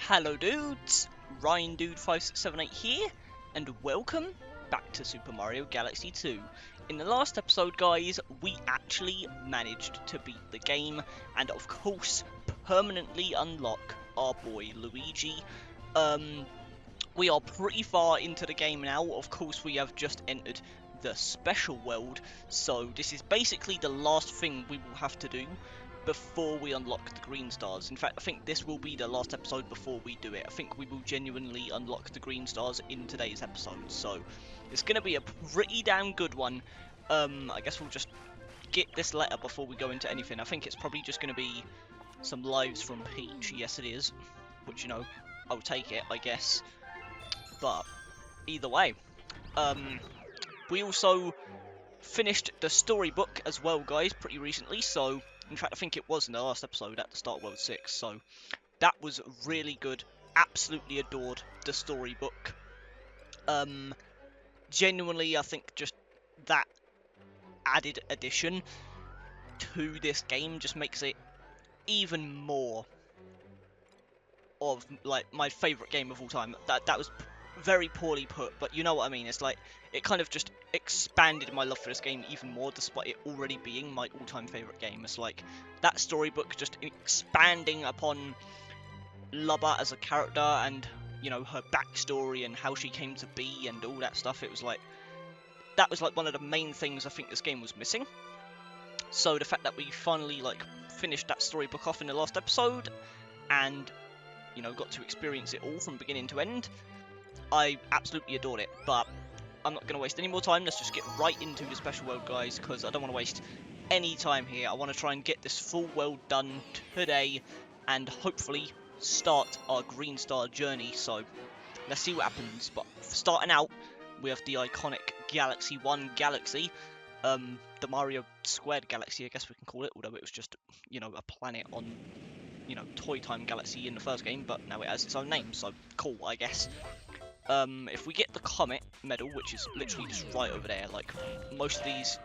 Hello dudes, Ryan Dude 5678 here, and welcome back to Super Mario Galaxy 2. In the last episode, guys, we actually managed to beat the game, and of course, permanently unlock our boy Luigi. We are pretty far into the game now. Of course, we have just entered the special world, so this is basically the last thing we will have to do before we unlock the green stars. In fact, I think this will be the last episode before we do it. I think we will genuinely unlock the green stars in today's episode, so it's going to be a pretty damn good one. I guess we'll just get this letter before we go into anything. I think it's probably just going to be some lives from Peach. Yes, it is, which, you know, I'll take it, I guess. But either way, we also finished the storybook as well, guys, pretty recently. So in fact, I think it was in the last episode at the start of World 6, so that was really good. Absolutely adored the storybook. Genuinely, I think just that added addition to this game just makes it even more of, like, my favourite game of all time. That was very poorly put, but you know what I mean. It's like, it kind of just expanded my love for this game even more, despite it already being my all-time favourite game. It's like, that storybook just expanding upon Lubba as a character, and, you know, her backstory and how she came to be and all that stuff. It was like, that was like one of the main things I think this game was missing. So the fact that we finally, like, finished that storybook off in the last episode, and, you know, got to experience it all from beginning to end, I absolutely adored it. But I'm not going to waste any more time. Let's just get right into the special world, guys, because I don't want to waste any time here. I want to try and get this full world done today, and hopefully start our green star journey. So let's see what happens. But starting out, we have the iconic Galaxy 1 galaxy, the Mario squared galaxy, I guess we can call it, although it was just, you know, a planet on, you know, Toy Time Galaxy in the first game, but now it has its own name, so cool, I guess. If we get the Comet medal, which is literally just right over there, like, most of these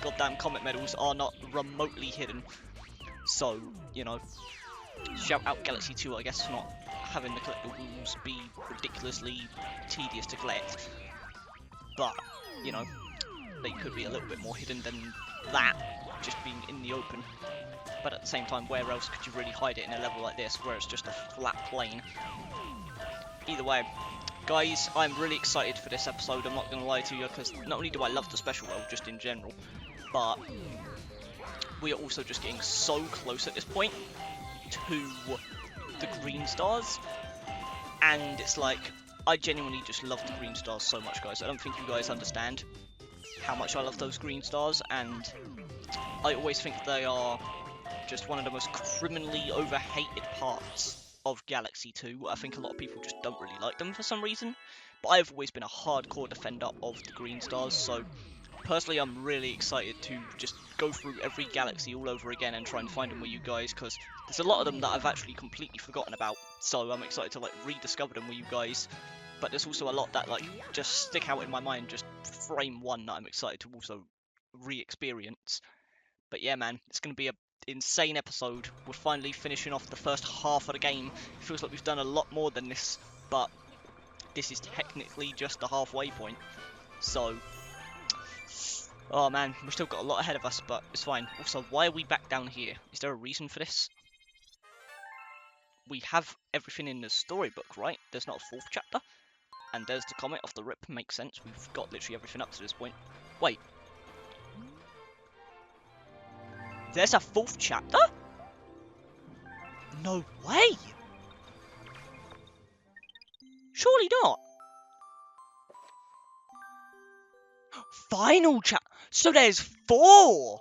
goddamn Comet medals are not remotely hidden, so, you know, shout out Galaxy 2, I guess, for not having the collectibles be ridiculously tedious to collect, but, you know, they could be a little bit more hidden than that, just being in the open. But at the same time, where else could you really hide it in a level like this, where it's just a flat plane? Either way, guys, I'm really excited for this episode, I'm not going to lie to you, because not only do I love the special world, just in general, but we are also just getting so close at this point to the green stars, and it's like, I genuinely just love the green stars so much, guys. I don't think you guys understand how much I love those green stars, and I always think they are just one of the most criminally overhated parts of Galaxy 2. I think a lot of people just don't really like them for some reason, but I've always been a hardcore defender of the green stars, so personally I'm really excited to just go through every galaxy all over again and try and find them with you guys, because there's a lot of them that I've actually completely forgotten about, so I'm excited to, like, rediscover them with you guys. But there's also a lot that, like, just stick out in my mind, just frame one that I'm excited to also re-experience. But yeah, man, it's going to be a insane episode. We're finally finishing off the first half of the game. It feels like we've done a lot more than this, but this is technically just the halfway point. So, oh man, we've still got a lot ahead of us, but it's fine. Also, why are we back down here? Is there a reason for this? We have everything in the storybook, right? There's not a fourth chapter. And there's the comet off the rip, makes sense. We've got literally everything up to this point. Wait. There's a fourth chapter? No way! Surely not. Final chapter. So there's 4!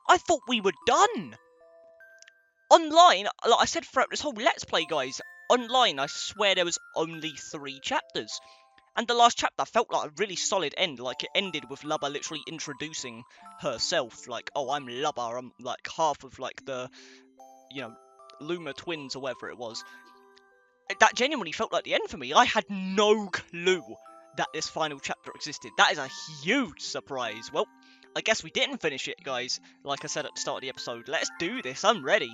I thought we were done! Online, like I said throughout this whole Let's Play, guys, online I swear there was only 3 chapters. And the last chapter felt like a really solid end, like it ended with Lubba literally introducing herself, like, oh, I'm Lubba, I'm, like, half of, like, the, you know, Luma twins or whatever it was. That genuinely felt like the end for me. I had no clue that this final chapter existed. That is a huge surprise. Well, I guess we didn't finish it, guys. Like I said at the start of the episode, let's do this, I'm ready.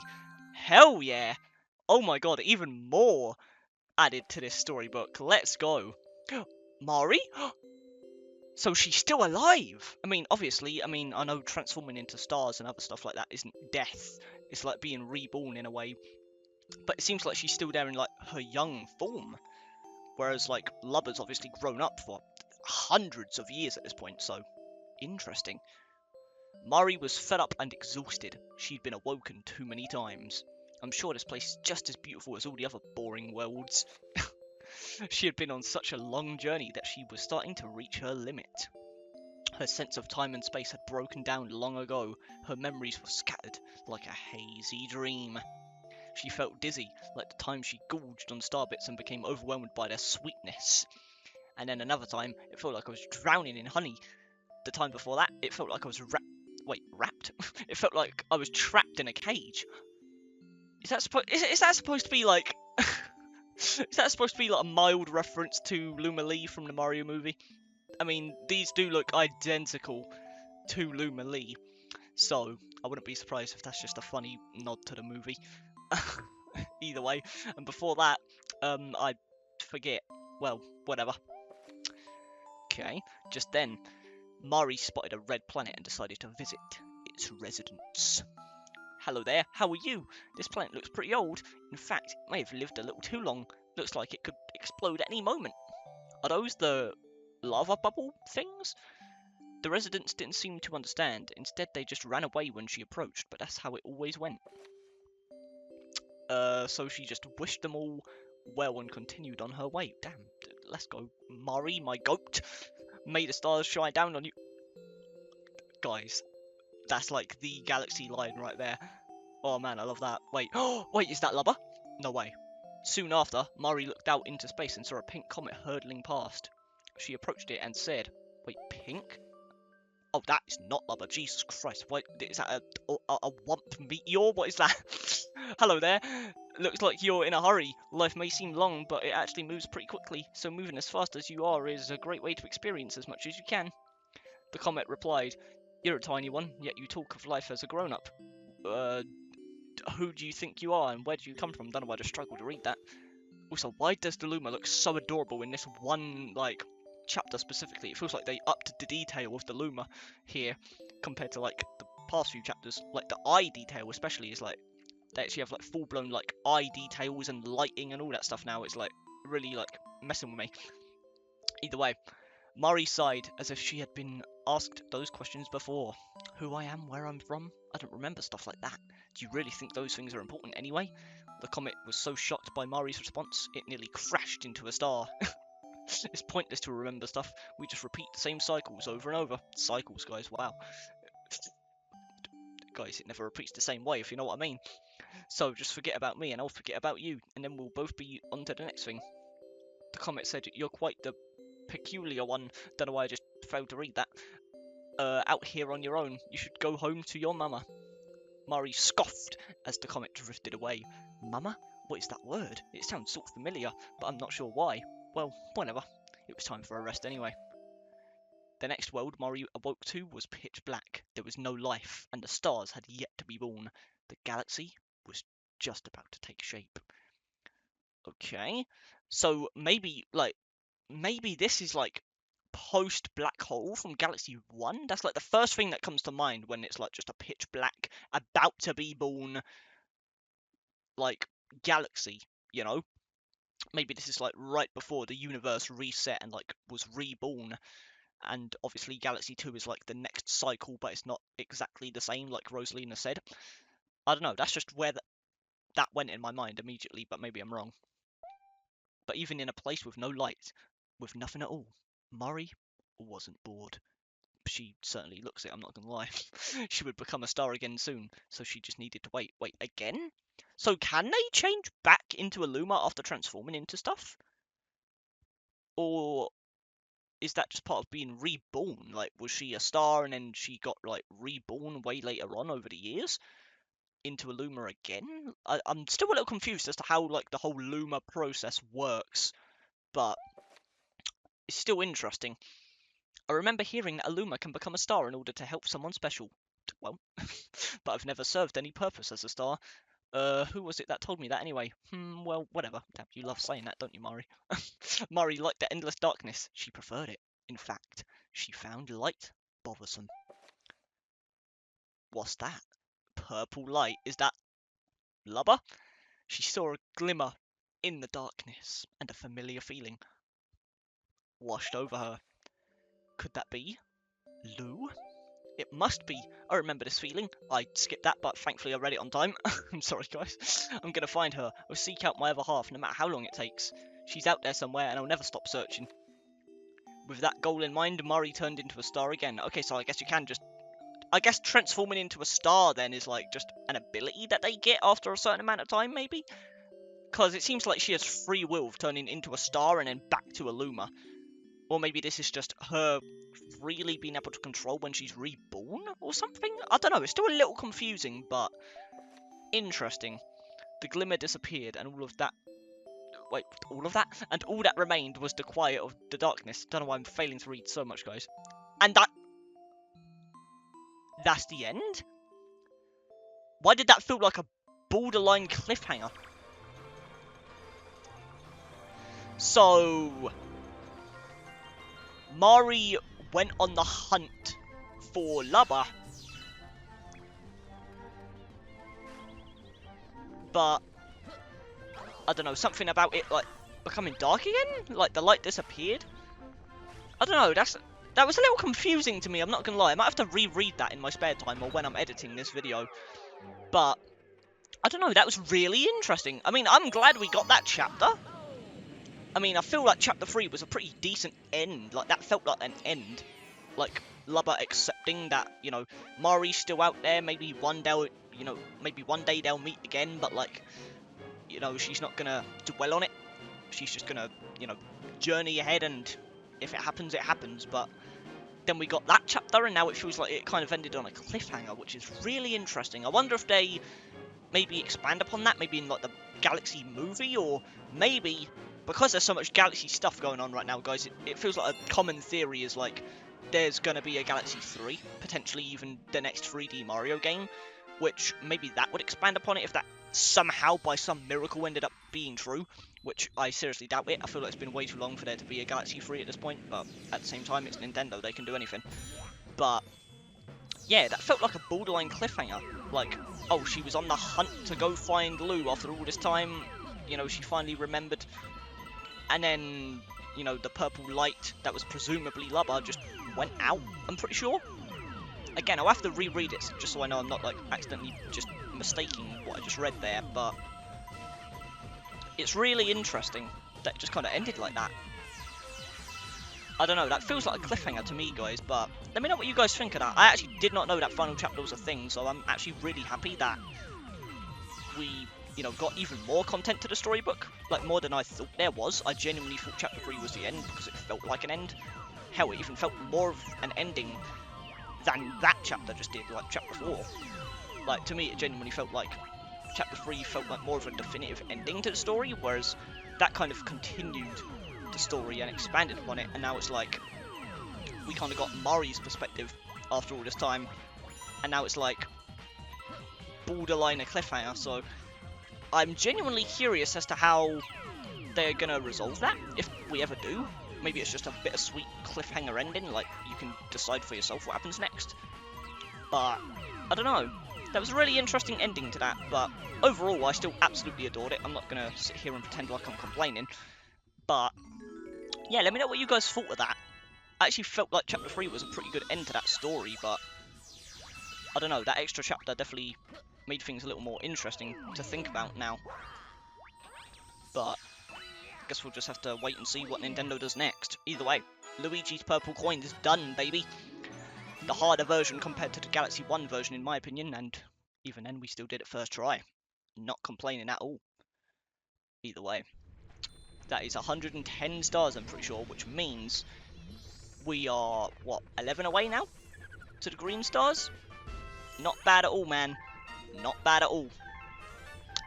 Hell yeah. Oh my god, even more added to this storybook. Let's go. Mari? So she's still alive! I mean, obviously, I know transforming into stars and other stuff like that isn't death. It's like being reborn in a way. But it seems like she's still there in, like, her young form. Whereas, like, Lubba's obviously grown up for hundreds of years at this point, so interesting. Mari was fed up and exhausted. She'd been awoken too many times. I'm sure this place is just as beautiful as all the other boring worlds. She had been on such a long journey that she was starting to reach her limit. Her sense of time and space had broken down long ago. Her memories were scattered like a hazy dream. She felt dizzy, like the time she gorged on starbits and became overwhelmed by their sweetness. And then another time, it felt like I was drowning in honey. The time before that, it felt like I was wrapped? It felt like I was trapped in a cage. Is that supposed to be like... is that supposed to be like a mild reference to Luma Lee from the Mario movie? I mean, these do look identical to Luma Lee, so I wouldn't be surprised if that's just a funny nod to the movie. Either way, and before that, I forget. Well, whatever. Okay, just then, Mari spotted a red planet and decided to visit its residents. Hello there, how are you? This planet looks pretty old. In fact, it may have lived a little too long. Looks like it could explode at any moment. Are those the lava bubble things? The residents didn't seem to understand. Instead, they just ran away when she approached, but that's how it always went. So she just wished them all well and continued on her way. Damn, let's go. Mari, my goat. May the stars shine down on you. Guys, that's like the galaxy line right there. Oh man, I love that. Wait, wait, is that Lubba? No way. Soon after, Mari looked out into space and saw a pink comet hurtling past. She approached it and said, wait, pink? Oh, that is not Lubba. Jesus Christ. What, is that a wump meteor? What is that? Hello there. Looks like you're in a hurry. Life may seem long, but it actually moves pretty quickly. So moving as fast as you are is a great way to experience as much as you can. The comet replied, you're a tiny one, yet you talk of life as a grown-up. Who do you think you are and where do you come from? Don't know why I just struggled to read that. Also, why does the Luma look so adorable in this one, like, chapter specifically? It feels like they upped the detail of the Luma here compared to, like, the past few chapters. Like, the eye detail especially is, like, they actually have, like, full-blown, like, eye details and lighting and all that stuff now. It's, like, really, like, messing with me. Either way, Mari sighed as if she had been asked those questions before. Who I am, where I'm from? I don't remember stuff like that. Do you really think those things are important anyway? The comet was so shocked by Mari's response, it nearly crashed into a star. It's pointless to remember stuff. We just repeat the same cycles over and over. Cycles, guys, wow. Guys, it never repeats the same way, if you know what I mean. So just forget about me and I'll forget about you, and then we'll both be on to the next thing. The comet said, you're quite the peculiar one. Don't know why I just failed to read that. Out here on your own. You should go home to your mama. Mari scoffed as the comet drifted away. Mama? What is that word? It sounds sort of familiar, but I'm not sure why. Well, whatever. It was time for a rest anyway. The next world Mari awoke to was pitch black. There was no life, and the stars had yet to be born. The galaxy was just about to take shape. Okay. So maybe this is like post black hole from Galaxy 1. That's like the first thing that comes to mind when it's like just a pitch black, about to be born, like, galaxy, you know? Maybe this is like right before the universe reset and like was reborn. And obviously Galaxy 2 is like the next cycle, but it's not exactly the same, like Rosalina said. I don't know, that's just where that went in my mind immediately, but maybe I'm wrong. But even in a place with no light, with nothing at all, Mari wasn't bored. She certainly looks it, I'm not gonna lie. She would become a star again soon, so she just needed to wait. Wait, again? So can they change back into a Luma after transforming into stuff? Or is that just part of being reborn? Like, was she a star and then she got, like, reborn way later on over the years into a Luma again? I'm still a little confused as to how, like, the whole Luma process works, but it's still interesting. I remember hearing that a Luma can become a star in order to help someone special. Well, but I've never served any purpose as a star. Who was it that told me that anyway? Well, whatever. Damn, you love saying that, don't you, Mari? Mari liked the endless darkness. She preferred it. In fact, she found light bothersome. What's that? Purple light. Is that lubber? She saw a glimmer in the darkness, and a familiar feeling washed over her. Could that be Lou? It must be. I remember this feeling. I skipped that, but thankfully I read it on time. I'm sorry, guys. I'm gonna find her. I'll seek out my other half, no matter how long it takes. She's out there somewhere, and I'll never stop searching. With that goal in mind, Mari turned into a star again. Okay, so I guess you can just... I guess transforming into a star, then, is, like, just an ability that they get after a certain amount of time, maybe? Because it seems like she has free will of turning into a star and then back to a Luma. Or maybe this is just her freely being able to control when she's reborn or something? I don't know, it's still a little confusing, but interesting. The glimmer disappeared and all of that... Wait, all of that? And all that remained was the quiet of the darkness. Don't know why I'm failing to read so much, guys. And that's the end? Why did that feel like a borderline cliffhanger? So... Mari went on the hunt for Lubba, but I don't know, something about it like becoming dark again? Like the light disappeared? I don't know, that was a little confusing to me, I'm not gonna lie. I might have to reread that in my spare time or when I'm editing this video. But I don't know, that was really interesting. I mean, I'm glad we got that chapter. I mean, I feel like chapter 3 was a pretty decent end. Like, that felt like an end. Like, Lubba accepting that, you know, Mari's still out there. Maybe one day, you know, maybe one day they'll meet again. But, like, you know, she's not gonna dwell on it. She's just gonna, you know, journey ahead. And if it happens, it happens. But then we got that chapter. And now it feels like it kind of ended on a cliffhanger, which is really interesting. I wonder if they maybe expand upon that, maybe in like the Galaxy movie, or maybe because there's so much Galaxy stuff going on right now, guys, it feels like a common theory is like there's gonna be a Galaxy 3, potentially even the next 3D Mario game, which maybe that would expand upon it if that somehow by some miracle ended up being true, which I seriously doubt it. I feel like it's been way too long for there to be a Galaxy 3 at this point, but at the same time it's Nintendo, they can do anything. But yeah, that felt like a borderline cliffhanger. Like, oh, she was on the hunt to go find Lou after all this time. You know, she finally remembered. And then, you know, the purple light that was presumably Lubba just went out, I'm pretty sure. Again, I'll have to reread it just so I know I'm not, like, accidentally just mistaking what I just read there. But it's really interesting that it just kind of ended like that. I don't know, that feels like a cliffhanger to me, guys, but let me know what you guys think of that. I actually did not know that final chapter was a thing, so I'm actually really happy that we, you know, got even more content to the storybook, like more than I thought there was. I genuinely thought chapter 3 was the end because it felt like an end. Hell, it even felt more of an ending than that chapter just did, like chapter 4. Like, to me, it genuinely felt like chapter 3 felt like more of a definitive ending to the story, whereas that kind of continued the story and expanded upon it, and now it's like we kind of got Mari's perspective after all this time, and now it's like borderline a cliffhanger. So I'm genuinely curious as to how they're gonna resolve that, if we ever do. Maybe it's just a bittersweet cliffhanger ending, like you can decide for yourself what happens next. But I don't know. That was a really interesting ending to that, but overall I still absolutely adored it. I'm not gonna sit here and pretend like I'm complaining, but yeah, let me know what you guys thought of that. I actually felt like chapter 3 was a pretty good end to that story, but I don't know, that extra chapter definitely made things a little more interesting to think about now. But I guess we'll just have to wait and see what Nintendo does next. Either way, Luigi's Purple Coin is done, baby. The harder version compared to the Galaxy 1 version, in my opinion, and even then we still did it first try. Not complaining at all. Either way. That is 110 stars, I'm pretty sure, which means we are, what, 11 away now to the green stars? Not bad at all, man. Not bad at all.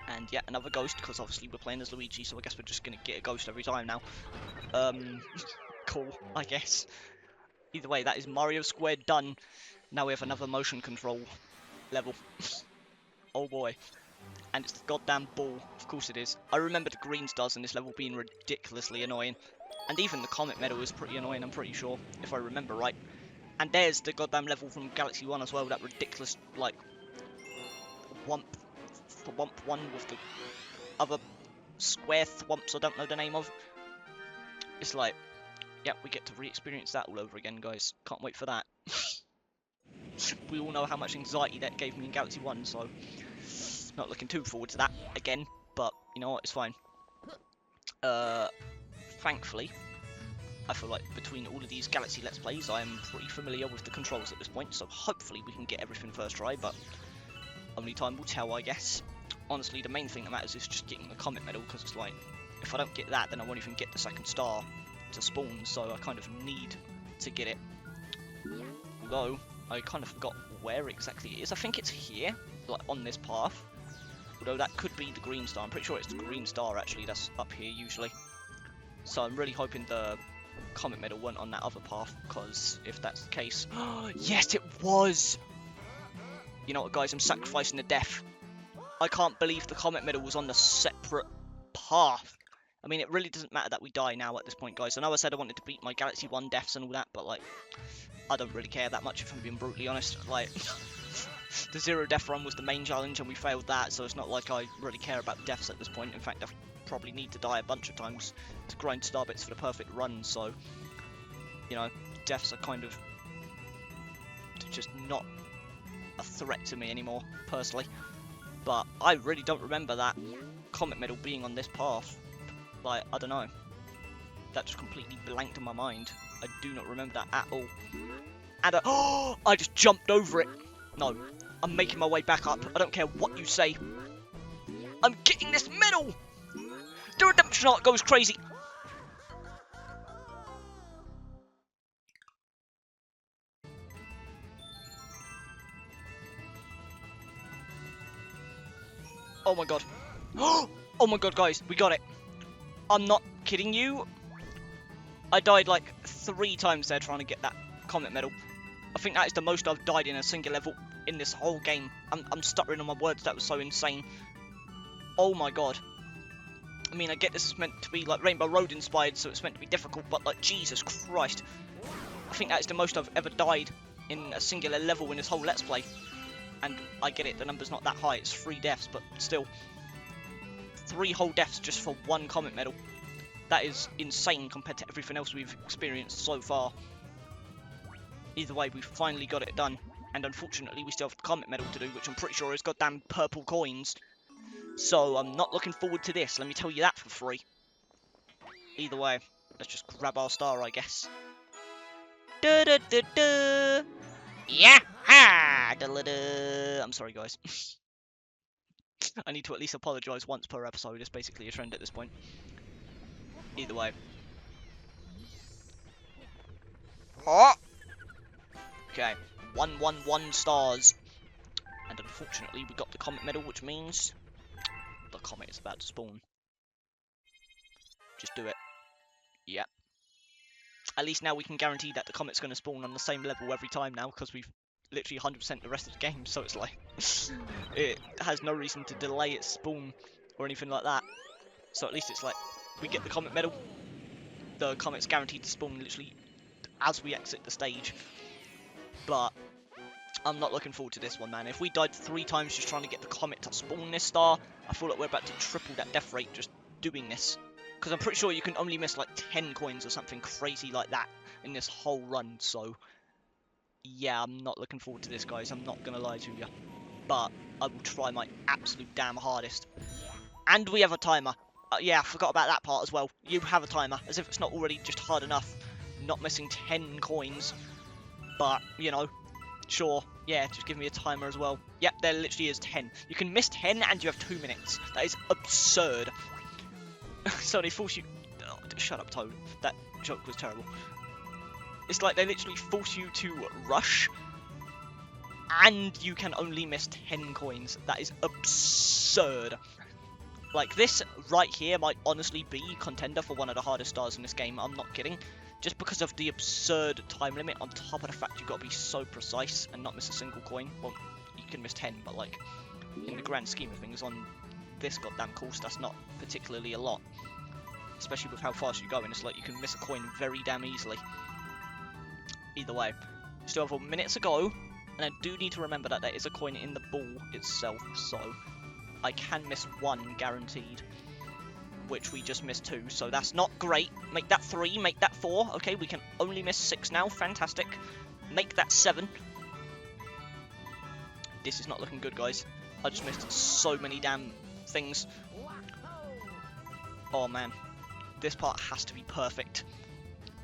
And yet another ghost, because obviously we're playing as Luigi, so I guess we're just going to get a ghost every time now. Cool, I guess. Either way, that is Mario Squared done. Now we have another motion control level. Oh boy. And it's the goddamn ball. Of course it is. I remember the green stars in this level being ridiculously annoying. And even the comet medal is pretty annoying, I'm pretty sure, if I remember right. And there's the goddamn level from Galaxy 1 as well, that ridiculous, like, Thwomp one with the other square thwomps I don't know the name of. It's like, yeah, we get to re-experience that all over again, guys. Can't wait for that. We all know how much anxiety that gave me in Galaxy 1, so not looking too forward to that again, but you know what, it's fine. Thankfully, I feel like between all of these Galaxy Let's Plays, I am pretty familiar with the controls at this point, so hopefully we can get everything first try, but only time will tell, I guess. Honestly, the main thing that matters is just getting the comet medal, because it's like, if I don't get that, then I won't even get the second star to spawn, so I kind of need to get it. Although, I kind of forgot where exactly it is. I think it's here, like on this path. Although that could be the green star. I'm pretty sure it's the green star, actually, that's up here usually. So I'm really hoping the comet medal went on that other path, because if that's the case... Yes, it was! You know what, guys, I'm sacrificing the death. I can't believe the comet medal was on the separate path. I mean, it really doesn't matter that we die now at this point, guys. I know I said I wanted to beat my Galaxy 1 deaths and all that, but, like, I don't really care that much, if I'm being brutally honest. Like, the 0 death run was the main challenge, and we failed that, so it's not like I really care about deaths at this point. In fact, I probably need to die a bunch of times to grind star bits for the perfect run, so, you know, deaths are kind of just not a threat to me anymore, personally. But I really don't remember that comet medal being on this path. Like, I don't know. That just completely blanked in my mind. I do not remember that at all. And I just jumped over it. No, I'm making my way back up. I don't care what you say. I'm getting this medal! The redemption arc goes crazy. Oh my god. Oh my god, guys, we got it. I'm not kidding you. I died like 3 times there trying to get that comet medal. I think that is the most I've died in a single level in this whole game. I'm stuttering on my words, that was so insane. Oh my god. I mean, I get this is meant to be like Rainbow Road inspired, so it's meant to be difficult, but like, Jesus Christ. I think that is the most I've ever died in a singular level in this whole Let's Play. And I get it, the number's not that high, it's 3 deaths, but still. 3 whole deaths just for 1 comet medal. That is insane compared to everything else we've experienced so far. Either way, we finally got it done. And unfortunately, we still have the comet medal to do, which I'm pretty sure is goddamn purple coins. So I'm not looking forward to this, let me tell you that for free. Either way, let's just grab our star, I guess. Da da da da! Yeah! Ha! Da da da! I'm sorry, guys. I need to at least apologise once per episode, it's basically a trend at this point. Either way. Oh! Okay, 111 stars. And unfortunately, we got the comet medal, which means the comet is about to spawn. Just do it. Yep. At least now we can guarantee that the comet's going to spawn on the same level every time now, because we've literally 100% the rest of the game, so it's like, it has no reason to delay its spawn or anything like that. So at least it's like, we get the comet medal, the comet's guaranteed to spawn literally as we exit the stage. But I'm not looking forward to this one, man. If we died 3 times just trying to get the comet to spawn this star, I feel like we're about to triple that death rate just doing this. Because I'm pretty sure you can only miss like 10 coins or something crazy like that in this whole run, so yeah, I'm not looking forward to this, guys. I'm not going to lie to you. But I will try my absolute damn hardest. And we have a timer. Yeah, I forgot about that part as well. You have a timer, as if it's not already just hard enough not missing 10 coins. But, you know, sure, yeah, just give me a timer as well. Yep, there literally is 10. You can miss 10 and you have 2 minutes. That is absurd. So they force you... Oh, shut up, Toad. That joke was terrible. It's like they literally force you to rush, and you can only miss 10 coins. That is absurd. Like, this right here might honestly be contender for one of the hardest stars in this game. I'm not kidding. Just because of the absurd time limit, on top of the fact you've got to be so precise and not miss a single coin. Well, you can miss 10, but like, in the grand scheme of things, on this goddamn course, that's not particularly a lot. Especially with how fast you're going, it's like you can miss a coin very damn easily. Either way, still have a minute to go, and I do need to remember that there is a coin in the ball itself, so I can miss one guaranteed, which we just missed 2, so that's not great. Make that 3, make that 4. Okay, we can only miss 6 now. Fantastic. Make that 7. This is not looking good, guys. I just missed so many damn things. Oh man, this part has to be perfect.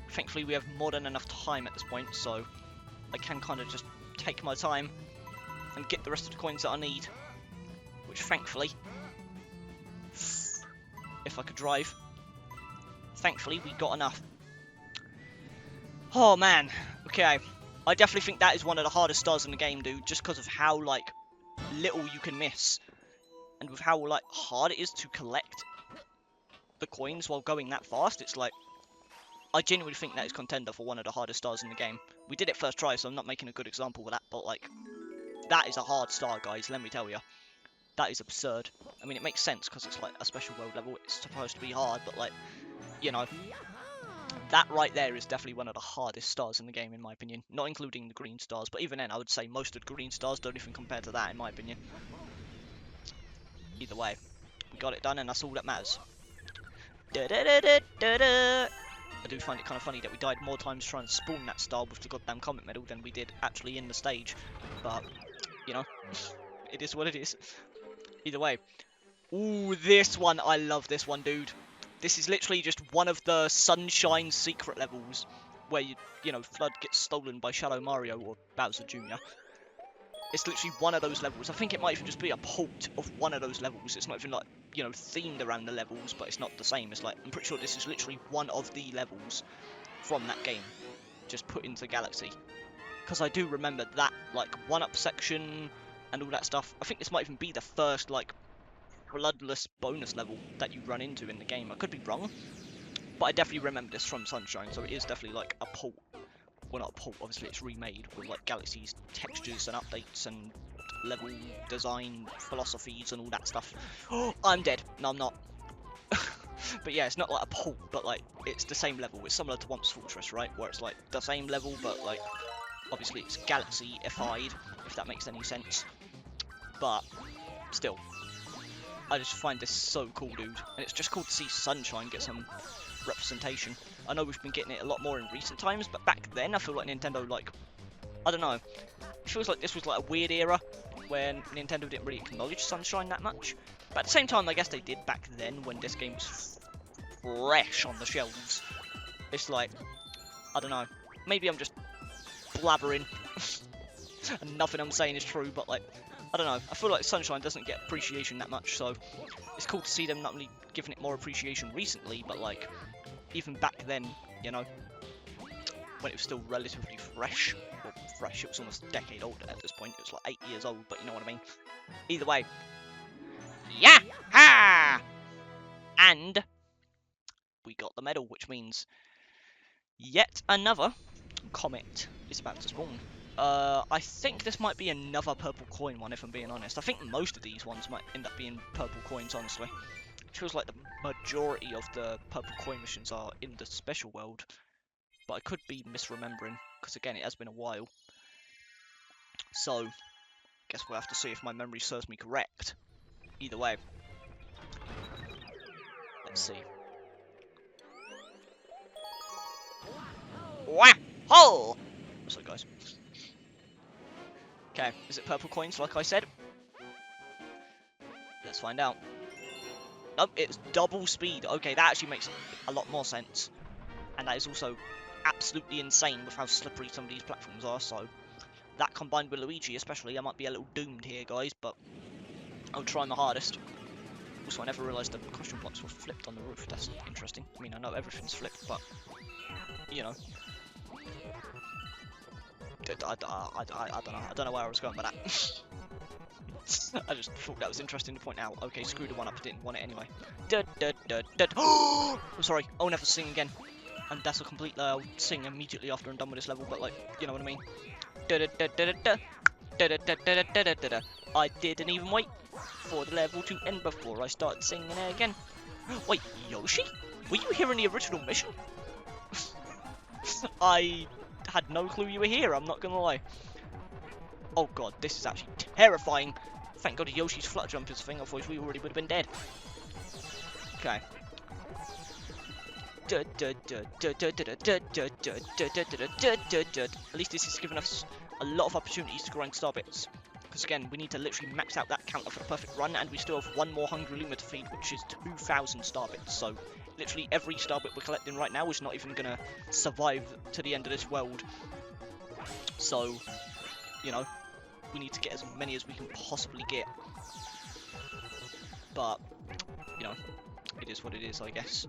Thankfully, we have more than enough time at this point, so I can kind of just take my time and get the rest of the coins that I need. Which, thankfully, if I could drive, thankfully we got enough. Oh man, okay. I definitely think that is one of the hardest stars in the game, dude, just because of how, like, little you can miss. And with how, like, hard it is to collect the coins while going that fast, it's like, I genuinely think that is contender for one of the hardest stars in the game. We did it first try, so I'm not making a good example of that, but, like, that is a hard star, guys, let me tell you. That is absurd. I mean, it makes sense, because it's, like, a special world level. It's supposed to be hard, but, like, you know, that right there is definitely one of the hardest stars in the game, in my opinion. Not including the green stars, but even then, I would say most of the green stars don't even compare to that, in my opinion. Either way, we got it done, and that's all that matters. Da-da-da-da-da-da. I do find it kind of funny that we died more times trying to spawn that star with the goddamn comet medal than we did actually in the stage. But, you know, it is what it is. Either way. Ooh, this one. I love this one, dude. This is literally just one of the Sunshine secret levels where, you know, Flood gets stolen by Shadow Mario or Bowser Jr. It's literally one of those levels. I think it might even just be a port of one of those levels. It's not even, like, you know, themed around the levels, but it's not the same. It's like, I'm pretty sure this is literally one of the levels from that game, just put into Galaxy. Because I do remember that, like, 1-up section and all that stuff. I think this might even be the first, like, bloodless bonus level that you run into in the game. I could be wrong, but I definitely remember this from Sunshine, so it is definitely, like, a port. Well, not a port, obviously it's remade with, like, Galaxy's textures and updates and level design philosophies and all that stuff. Oh, I'm dead. No, I'm not. But yeah, it's not like a port, but, like, it's the same level. It's similar to Wumps Fortress, right? Where it's, like, the same level, but, like, obviously it's Galaxy-ified, if that makes any sense. But, still. I just find this so cool, dude. And it's just cool to see Sunshine get some representation. I know we've been getting it a lot more in recent times, but back then I feel like Nintendo, like, I don't know. It feels like this was like a weird era when Nintendo didn't really acknowledge Sunshine that much. But at the same time, I guess they did back then when this game was fresh on the shelves. It's like, I don't know. Maybe I'm just blabbering and nothing I'm saying is true, but, like, I don't know. I feel like Sunshine doesn't get appreciation that much, so it's cool to see them not only giving it more appreciation recently, but, like, even back then, you know, when it was still relatively fresh. Well, fresh, it was almost a decade older at this point. It was like 8 years old, but you know what I mean. Either way. Yeah! Ha! And we got the medal, which means yet another comet is about to spawn. I think this might be another purple coin one, if I'm being honest. I think most of these ones might end up being purple coins, honestly. It feels like the majority of the purple coin missions are in the special world. But I could be misremembering, because again, it has been a while. So, guess we'll have to see if my memory serves me correct. Either way. Let's see. Wah-ho! Sorry, guys. Okay, is it purple coins, like I said? Let's find out. Nope, it's double speed. Okay, that actually makes a lot more sense. And that is also absolutely insane with how slippery some of these platforms are, so that combined with Luigi especially, I might be a little doomed here, guys, but I'll try my hardest. Also, I never realised the question blocks were flipped on the roof. That's interesting. I mean, I know everything's flipped, but, you know. I don't know. I don't know where I was going with that. I just thought that was interesting to point out. Okay, screw the 1-up. I didn't want it anyway. Oh, sorry. I'll never sing again. And that's a complete I'll sing immediately after I'm done with this level, but, like, you know what I mean. I didn't even wait for the level to end before I started singing it again. Wait, Yoshi? Were you here in the original mission? I had no clue you were here, I'm not gonna lie. Oh god, this is actually terrifying. Thank god Yoshi's flutter jump is a thing, otherwise we already would have been dead. Okay. At least this has given us a lot of opportunities to grind star bits. Because again, we need to literally max out that counter for the perfect run, and we still have one more Hungry Luma to feed, which is 2,000 star bits. So literally every star bit we're collecting right now is not even going to survive to the end of this world. So, you know, we need to get as many as we can possibly get. But, you know, it is what it is, I guess.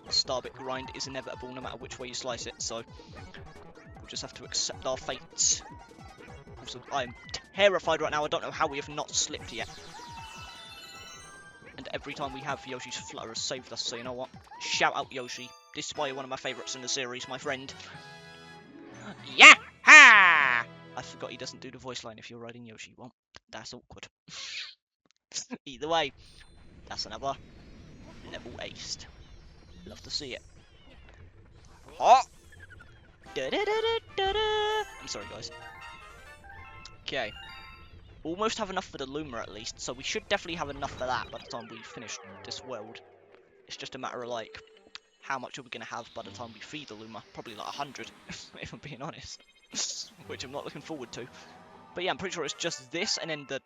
Starbit grind is inevitable no matter which way you slice it, so we'll just have to accept our fates. Also, I'm terrified right now, I don't know how we have not slipped yet. And every time we have, Yoshi's flutter has saved us, so you know what? Shout out Yoshi. This is why you're one of my favourites in the series, my friend. Yeah-ha! I forgot he doesn't do the voice line if you're riding Yoshi. Well, that's awkward. Either way, that's another level aced. Love to see it. Oh! I'm sorry, guys. Okay. Almost have enough for the Luma at least, so we should definitely have enough for that by the time we finish this world. It's just a matter of, like, how much are we going to have by the time we feed the Luma? Probably like 100, if I'm being honest. Which I'm not looking forward to. But yeah, I'm pretty sure it's just this and then the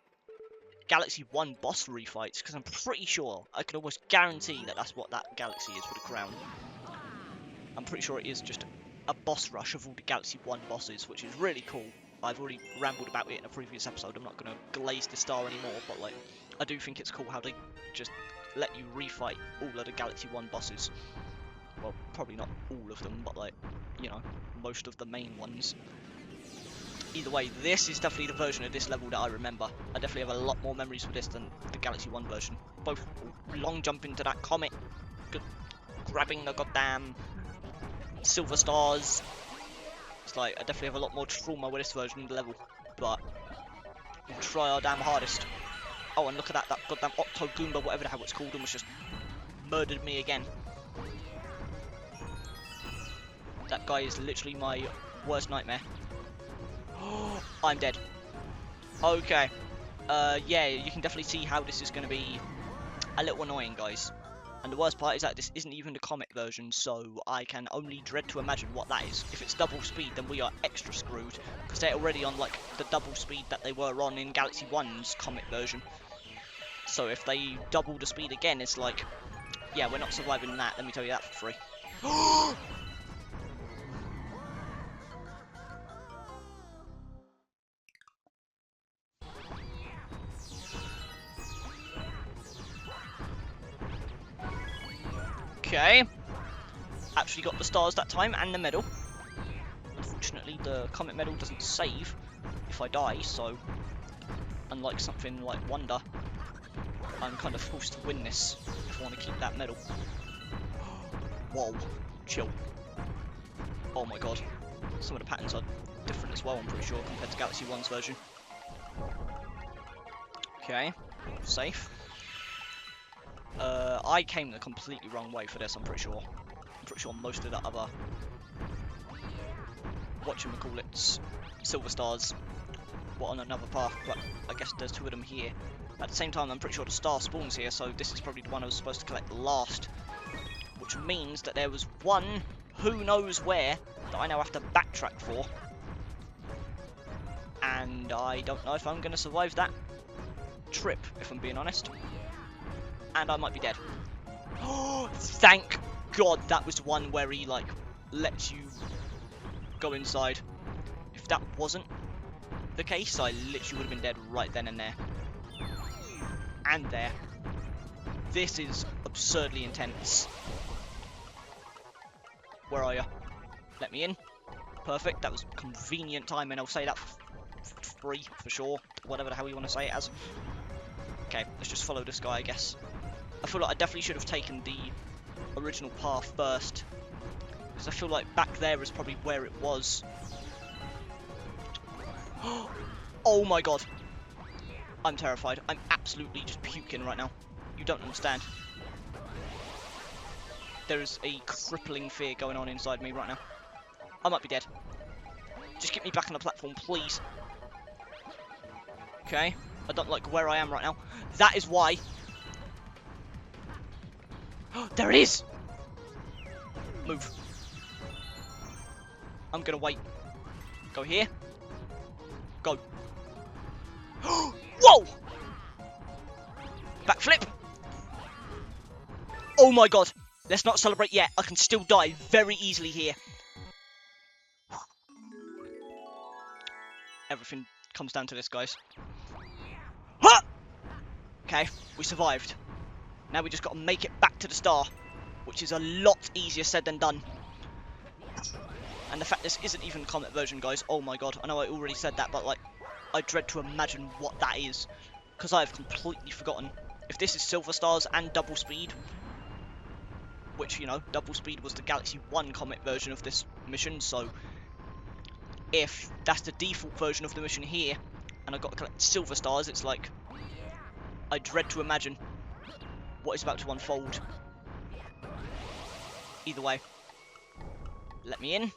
Galaxy 1 boss refights, because I'm pretty sure, I can almost guarantee that that's what that galaxy is for the crown. I'm pretty sure it is just a boss rush of all the Galaxy 1 bosses, which is really cool. I've already rambled about it in a previous episode, I'm not going to glaze the star anymore, but like, I do think it's cool how they just let you refight all of the Galaxy 1 bosses. Well, probably not all of them, but like, you know, most of the main ones. Either way, this is definitely the version of this level that I remember. I definitely have a lot more memories for this than the Galaxy 1 version. Both long jump into that comet, grabbing the goddamn silver stars. It's like, I definitely have a lot more trauma with this version of the level, but we'll try our damn hardest. Oh, and look at that, that goddamn Octo Goomba, whatever the hell it's called, almost just murdered me again. That guy is literally my worst nightmare. I'm dead. Okay. Yeah, you can definitely see how this is going to be a little annoying, guys. And the worst part is that this isn't even the comet version, so I can only dread to imagine what that is. If it's double speed, then we are extra screwed, because they're already on, like, the double speed that they were on in Galaxy 1's comet version. So if they double the speed again, it's like, yeah, we're not surviving that, let me tell you that for free. Okay, actually got the stars that time and the medal. Unfortunately, the comet medal doesn't save if I die, so unlike something like Wonder, I'm kind of forced to win this if I want to keep that medal. Whoa, chill. Oh my god, some of the patterns are different as well, I'm pretty sure, compared to Galaxy 1's version. Okay, safe. I came the completely wrong way for this, I'm pretty sure. I'm pretty sure most of the other whatchamacallits, silver stars, were on another path, but I guess there's two of them here. At the same time, I'm pretty sure the star spawns here, so this is probably the one I was supposed to collect last. Which means that there was one, who knows where, that I now have to backtrack for. And I don't know if I'm going to survive that trip, if I'm being honest. And I might be dead. Oh, thank God that was one where he, like, lets you go inside. If that wasn't the case, I literally would have been dead right then and there. And there. This is absurdly intense. Where are you? Let me in. Perfect, that was convenient timing, I'll say that for free, for sure. Whatever the hell you want to say it as. Okay, let's just follow this guy, I guess. I feel like I definitely should have taken the original path first, because I feel like back there is probably where it was. Oh my god. I'm terrified. I'm absolutely just puking right now. You don't understand. There is a crippling fear going on inside me right now. I might be dead. Just get me back on the platform, please. Okay. I don't like where I am right now. That is why. There it is! Move. I'm gonna wait. Go here. Go. Whoa! Backflip. Oh my god. Let's not celebrate yet. I can still die very easily here. Everything comes down to this, guys. Okay, we survived. Now we just got to make it back to the star, which is a lot easier said than done. And the fact this isn't even the Comet version, guys. Oh my god, I know I already said that, but like, I dread to imagine what that is, because I've completely forgotten. If this is Silver Stars and Double Speed, which, you know, Double Speed was the Galaxy 1 Comet version of this mission, so if that's the default version of the mission here, and I've got to collect Silver Stars, it's like, I dread to imagine what is about to unfold. Either way, let me in.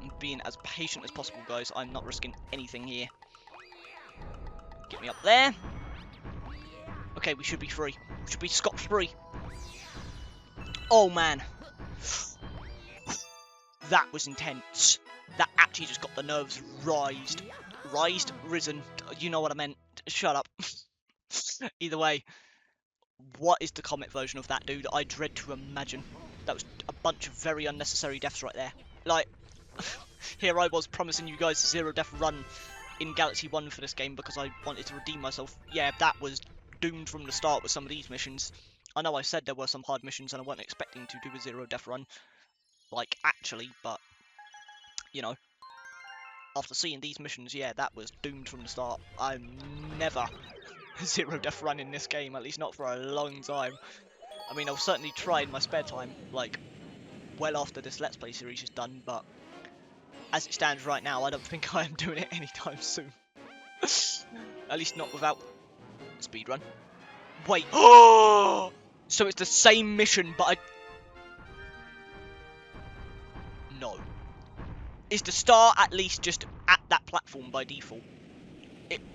I'm being as patient as possible, guys. I'm not risking anything here. Get me up there. Okay, we should be free. We should be scot-free. Oh, man. That was intense. That actually just got the nerves rised. Rised? Risen. You know what I meant. Shut up. Either way, what is the Comet version of that, dude? I dread to imagine. That was a bunch of very unnecessary deaths right there. Like, here I was promising you guys a zero-death run in Galaxy 1 for this game because I wanted to redeem myself. Yeah, that was doomed from the start with some of these missions. I know I said there were some hard missions and I wasn't expecting to do a zero-death run. Like, actually, but, you know, after seeing these missions, yeah, that was doomed from the start. I'm never zero-death run in this game, at least not for a long time. I mean, I'll certainly try in my spare time, like, well after this Let's Play series is done, but as it stands right now, I don't think I am doing it anytime soon. At least not without speedrun. Wait. Oh! So it's the same mission, but I... No. Is the star at least just at that platform by default?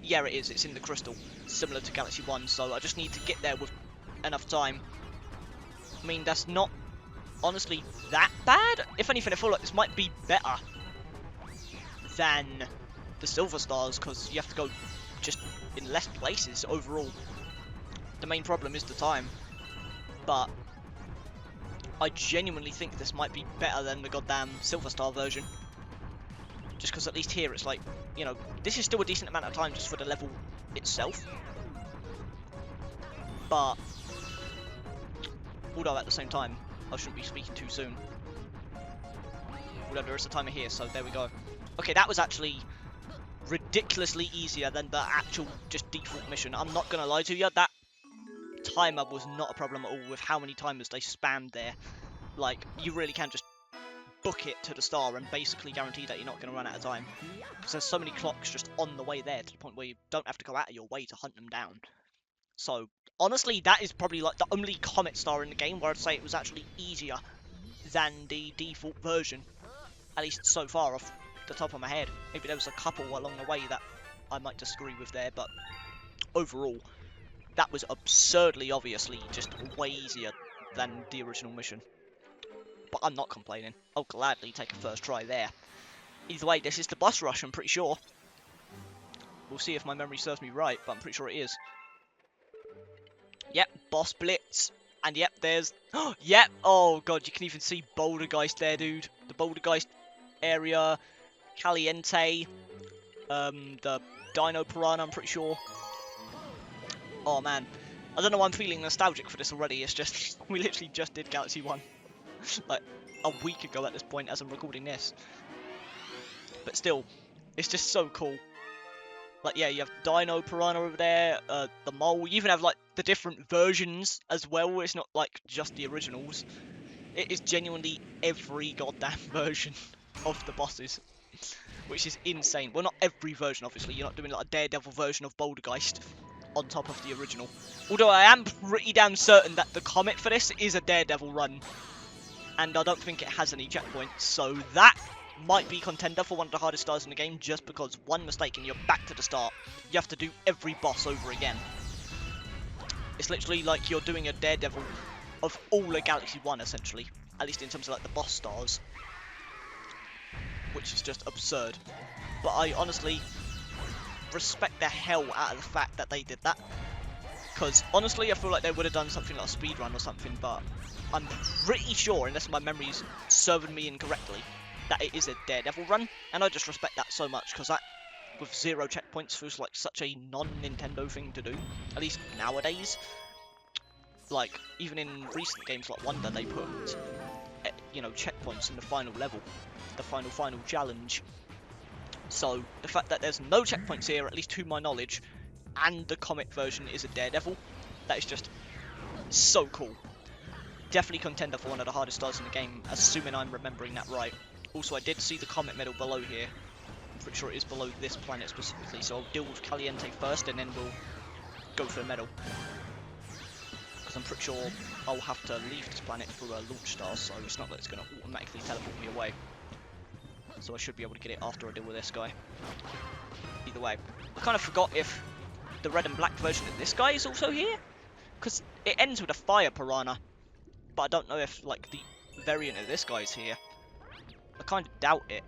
Yeah, it is. It's in the crystal, similar to Galaxy 1, so I just need to get there with enough time. I mean, that's not honestly that bad. If anything, I feel like this might be better than the Silver Stars, because you have to go just in less places overall. The main problem is the time, but I genuinely think this might be better than the goddamn Silver Star version. Just because at least here it's like, you know, this is still a decent amount of time just for the level itself. But, although at the same time, I shouldn't be speaking too soon. Although there is a timer here, so there we go. Okay, that was actually ridiculously easier than the actual just default mission. I'm not going to lie to you, that timer was not a problem at all with how many timers they spammed there. Like, you really can just book it to the star and basically guarantee that you're not going to run out of time. Because there's so many clocks just on the way there to the point where you don't have to go out of your way to hunt them down. So, honestly, that is probably like the only Comet Star in the game where I'd say it was actually easier than the default version. At least so far off the top of my head. Maybe there was a couple along the way that I might disagree with there, but overall, that was absurdly, obviously, just way easier than the original mission. But I'm not complaining. I'll gladly take a first try there. Either way, this is the bus rush, I'm pretty sure. We'll see if my memory serves me right, but I'm pretty sure it is. Yep, boss blitz. And yep, there's... yep, oh god, you can even see Bouldergeist there, dude. The Bouldergeist area, Caliente, the Dino Piranha, I'm pretty sure. Oh man, I don't know why I'm feeling nostalgic for this already, it's just, we literally just did Galaxy 1. Like, a week ago at this point as I'm recording this. But still, it's just so cool. Like, yeah, you have Dino Piranha over there, the Mole, you even have, like, the different versions as well, it's not, like, just the originals. It is genuinely every goddamn version of the bosses. which is insane. Well, not every version, obviously. You're not doing like a Daredevil version of Bouldergeist on top of the original. Although I am pretty damn certain that the comet for this is a Daredevil run, and I don't think it has any checkpoints, so that might be contender for one of the hardest stars in the game, just because one mistake and you're back to the start. You have to do every boss over again. It's literally like you're doing a Daredevil of all of Galaxy 1, essentially. At least in terms of like the boss stars. Which is just absurd. But I honestly respect the hell out of the fact that they did that. Because honestly, I feel like they would have done something like a speedrun or something, but I'm pretty sure, unless my memory's serving me incorrectly, that it is a Daredevil run. And I just respect that so much, because that, with 0 checkpoints, feels like such a non-Nintendo thing to do. At least nowadays. Like, even in recent games like Wonder, they put, you know, checkpoints in the final level. The final challenge. So, the fact that there's no checkpoints here, at least to my knowledge, and the comic version is a Daredevil, that is just so cool. Definitely contender for one of the hardest stars in the game, assuming I'm remembering that right. Also, I did see the comet medal below here. I'm pretty sure it is below this planet specifically, so I'll deal with Caliente first, and then we'll go for the medal. Because I'm pretty sure I'll have to leave this planet through a launch star, so it's not that it's going to automatically teleport me away. So I should be able to get it after I deal with this guy. Either way, I kind of forgot if the red and black version of this guy is also here, because it ends with a fire piranha, but I don't know if like the variant of this guy is here. I kind of doubt it.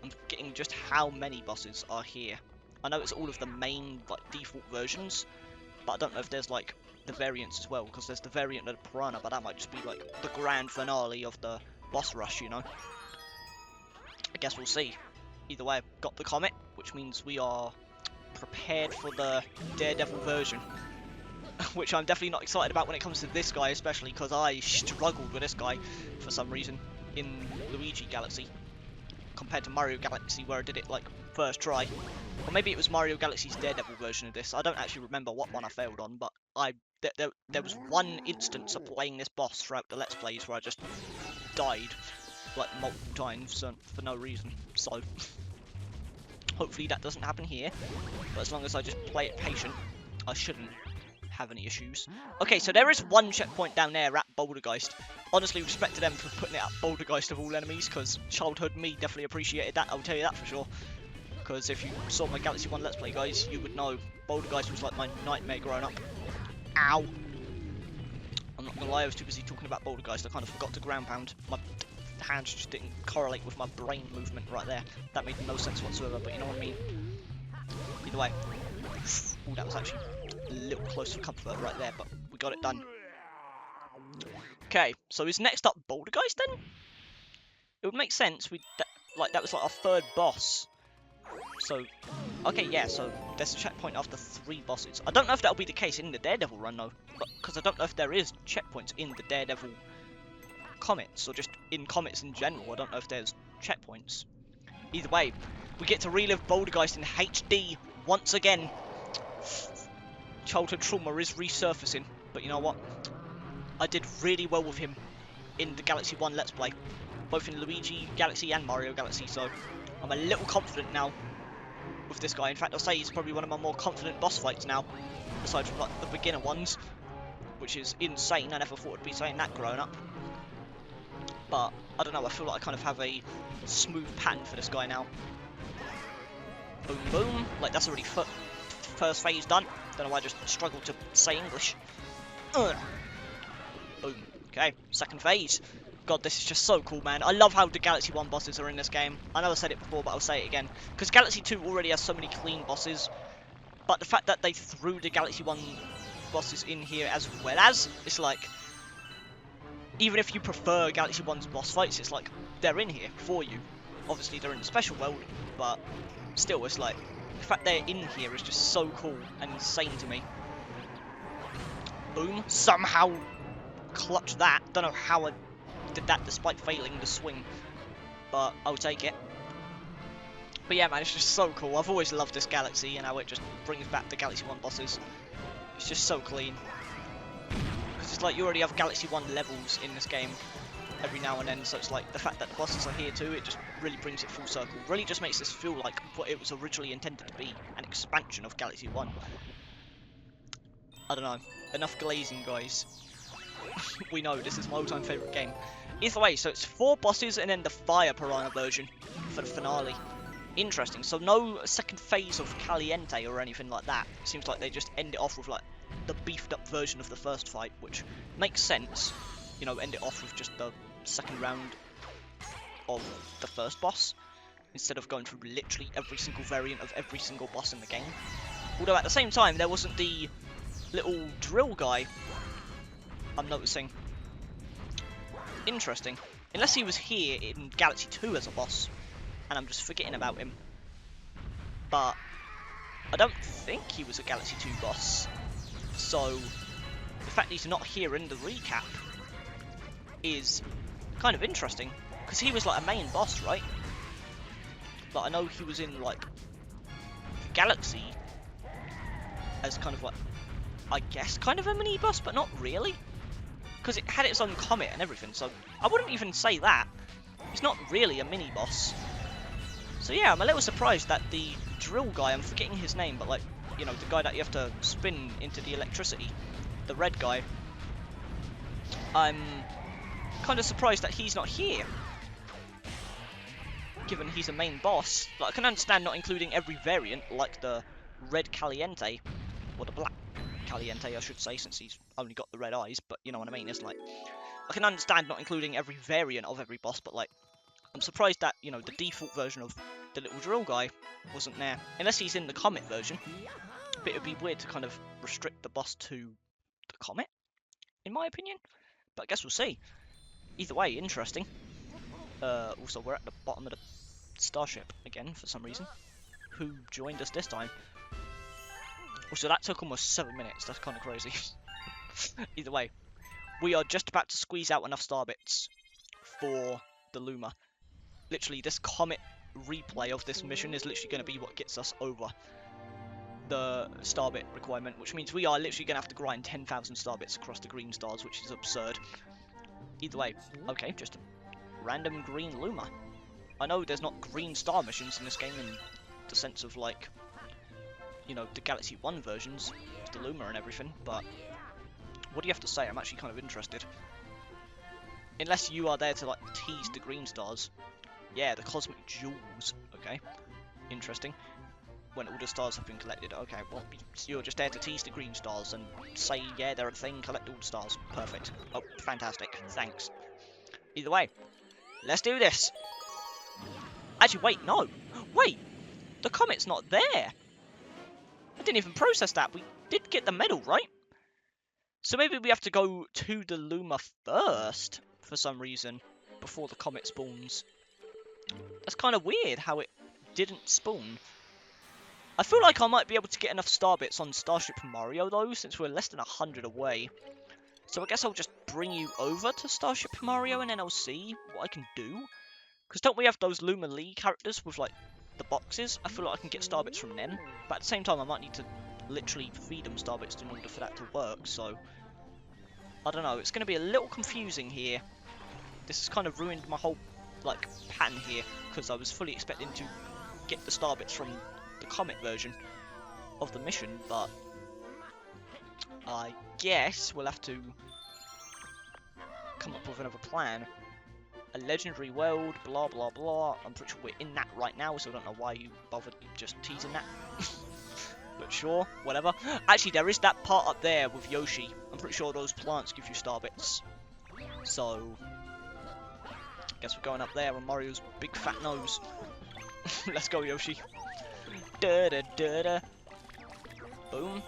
I'm forgetting just how many bosses are here. I know it's all of the main like default versions, but I don't know if there's like the variants as well, because there's the variant of the piranha, but that might just be like the grand finale of the boss rush, you know. I guess we'll see. Either way, I've got the comet, which means we are prepared for the Daredevil version. Which I'm definitely not excited about when it comes to this guy, especially because I struggled with this guy for some reason in Luigi Galaxy compared to Mario Galaxy, where I did it like first try. Or maybe it was Mario Galaxy's Daredevil version of this. I don't actually remember what one I failed on, but there was one instance of playing this boss throughout the Let's Plays where I just died like multiple times for no reason. So hopefully that doesn't happen here, but as long as I just play it patient, I shouldn't have any issues. Okay, so there is one checkpoint down there at Bouldergeist. Honestly, respect to them for putting it at Bouldergeist of all enemies, because childhood me definitely appreciated that, I'll tell you that for sure. Because if you saw my Galaxy 1 Let's Play, guys, you would know Bouldergeist was like my nightmare growing up. Ow! I'm not gonna lie, I was too busy talking about Bouldergeist, I kind of forgot to ground pound. My hands just didn't correlate with my brain movement right there. That made no sense whatsoever, but you know what I mean. Either way. Ooh, that was actually a little close for comfort right there, but we got it done. Okay, so is next up Bouldergeist then? It would make sense. That was like our third boss. So, okay, yeah. So there's a checkpoint after 3 bosses. I don't know if that'll be the case in the Daredevil run though, because I don't know if there is checkpoints in the Daredevil comets or just in comets in general. I don't know if there's checkpoints. Either way, we get to relive Bouldergeist in HD once again. Childhood trauma is resurfacing, but you know what? I did really well with him in the Galaxy 1 Let's Play, both in Luigi Galaxy and Mario Galaxy, so I'm a little confident now with this guy. In fact, I'll say he's probably one of my more confident boss fights now, aside from like the beginner ones, which is insane. I never thought I'd be saying that growing up. But, I don't know, I feel like I kind of have a smooth pattern for this guy now. Boom, boom. Like, that's already first phase done. Don't know why I just struggled to say English. Ugh. Boom. Okay, second phase. God, this is just so cool, man. I love how the Galaxy 1 bosses are in this game. I know I said it before, but I'll say it again. Because Galaxy 2 already has so many clean bosses. But the fact that they threw the Galaxy 1 bosses in here as well as, it's like, even if you prefer Galaxy 1's boss fights, it's like, they're in here for you. Obviously, they're in the special world, but still, it's like, the fact they're in here is just so cool and insane to me. Boom. Somehow clutched that. Don't know how I did that despite failing the swing, but I'll take it. But yeah, man, it's just so cool. I've always loved this Galaxy and how it just brings back the Galaxy 1 bosses. It's just so clean. Because it's like you already have Galaxy 1 levels in this game. every now and then, so it's like the fact that the bosses are here too, it just really brings it full circle. Really just makes this feel like what it was originally intended to be, an expansion of Galaxy 1. I don't know. Enough glazing, guys. We know, this is my all-time favourite game. Either way, so it's 4 bosses and then the Fire Piranha version for the finale. Interesting, so no second phase of Caliente or anything like that. It seems like they just end it off with like the beefed up version of the first fight, which makes sense. You know, end it off with just the second round of the first boss, instead of going through literally every single variant of every single boss in the game. Although at the same time, there wasn't the little drill guy, I'm noticing. Interesting. Unless he was here in Galaxy 2 as a boss, and I'm just forgetting about him. But I don't think he was a Galaxy 2 boss. So the fact that he's not here in the recap is kind of interesting, because he was like a main boss, right? But I know he was in like Galaxy as kind of like, I guess, kind of a mini boss, but not really, because it had its own comet and everything. So I wouldn't even say that. He's not really a mini boss. So yeah, I'm a little surprised that the drill guy, I'm forgetting his name, but like, you know, the guy that you have to spin into the electricity, the red guy, I'm kind of surprised that he's not here, given he's a main boss. Like, I can understand not including every variant, like the red Caliente, or the black Caliente, I should say, since he's only got the red eyes, but you know what I mean. It's like, I can understand not including every variant of every boss, but like, I'm surprised that, you know, the default version of the little drill guy wasn't there. Unless he's in the Comet version. But it would be weird to kind of restrict the boss to the Comet, in my opinion. But I guess we'll see. Either way, interesting. Also, we're at the bottom of the starship again, for some reason. Who joined us this time? Also, that took almost 7 minutes. That's kind of crazy. Either way, we are just about to squeeze out enough star bits for the Luma. Literally, this Comet replay of this mission is literally going to be what gets us over the star bit requirement, which means we are literally going to have to grind 10,000 star bits across the green stars, which is absurd. Either way, okay, just a random green Luma. I know there's not green star missions in this game in the sense of, like, you know, the Galaxy 1 versions, the Luma and everything, but what do you have to say? I'm actually kind of interested. Unless you are there to, like, tease the green stars. Yeah, the cosmic jewels. Okay, interesting. When all the stars have been collected. Okay, well, you're just there to tease the green stars and say, yeah, they're a thing, collect all the stars. Perfect. Oh, fantastic. Thanks. Either way, let's do this. Actually, wait, no. Wait, the comet's not there. I didn't even process that. We did get the medal, right? So maybe we have to go to the Luma first, for some reason, before the comet spawns. That's kind of weird how it didn't spawn. I feel like I might be able to get enough star bits on Starship Mario though, since we're less than 100 away. So I guess I'll just bring you over to Starship Mario and then I'll see what I can do. Because don't we have those Luma Lee characters with like the boxes? I feel like I can get star bits from them. But at the same time I might need to literally feed them star bits in order for that to work, so I don't know, it's going to be a little confusing here. This has kind of ruined my whole like pattern here, because I was fully expecting to get the star bits from the Comet version of the mission, but I guess we'll have to come up with another plan. A legendary world, blah blah blah. I'm pretty sure we're in that right now, so I don't know why you bothered just teasing that. But sure, whatever. Actually, there is that part up there with Yoshi. I'm pretty sure those plants give you star bits. So guess we're going up there on Mario's big fat nose. Let's go, Yoshi. Da da da da. Boom.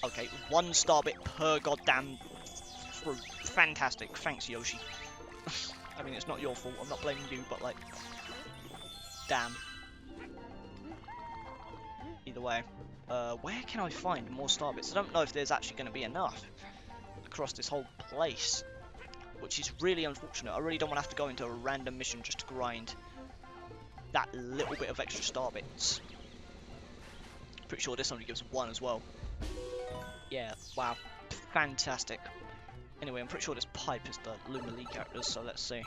Okay, 1 star bit per goddamn fruit. Fantastic. Thanks, Yoshi. I mean, it's not your fault. I'm not blaming you, but like, damn. Either way, where can I find more star bits? I don't know if there's actually going to be enough across this whole place, which is really unfortunate. I really don't want to have to go into a random mission just to grind that little bit of extra star bits. Pretty sure this only gives 1 as well. Yeah, wow. Fantastic. Anyway, I'm pretty sure this pipe is the Lunar League characters, so let's see.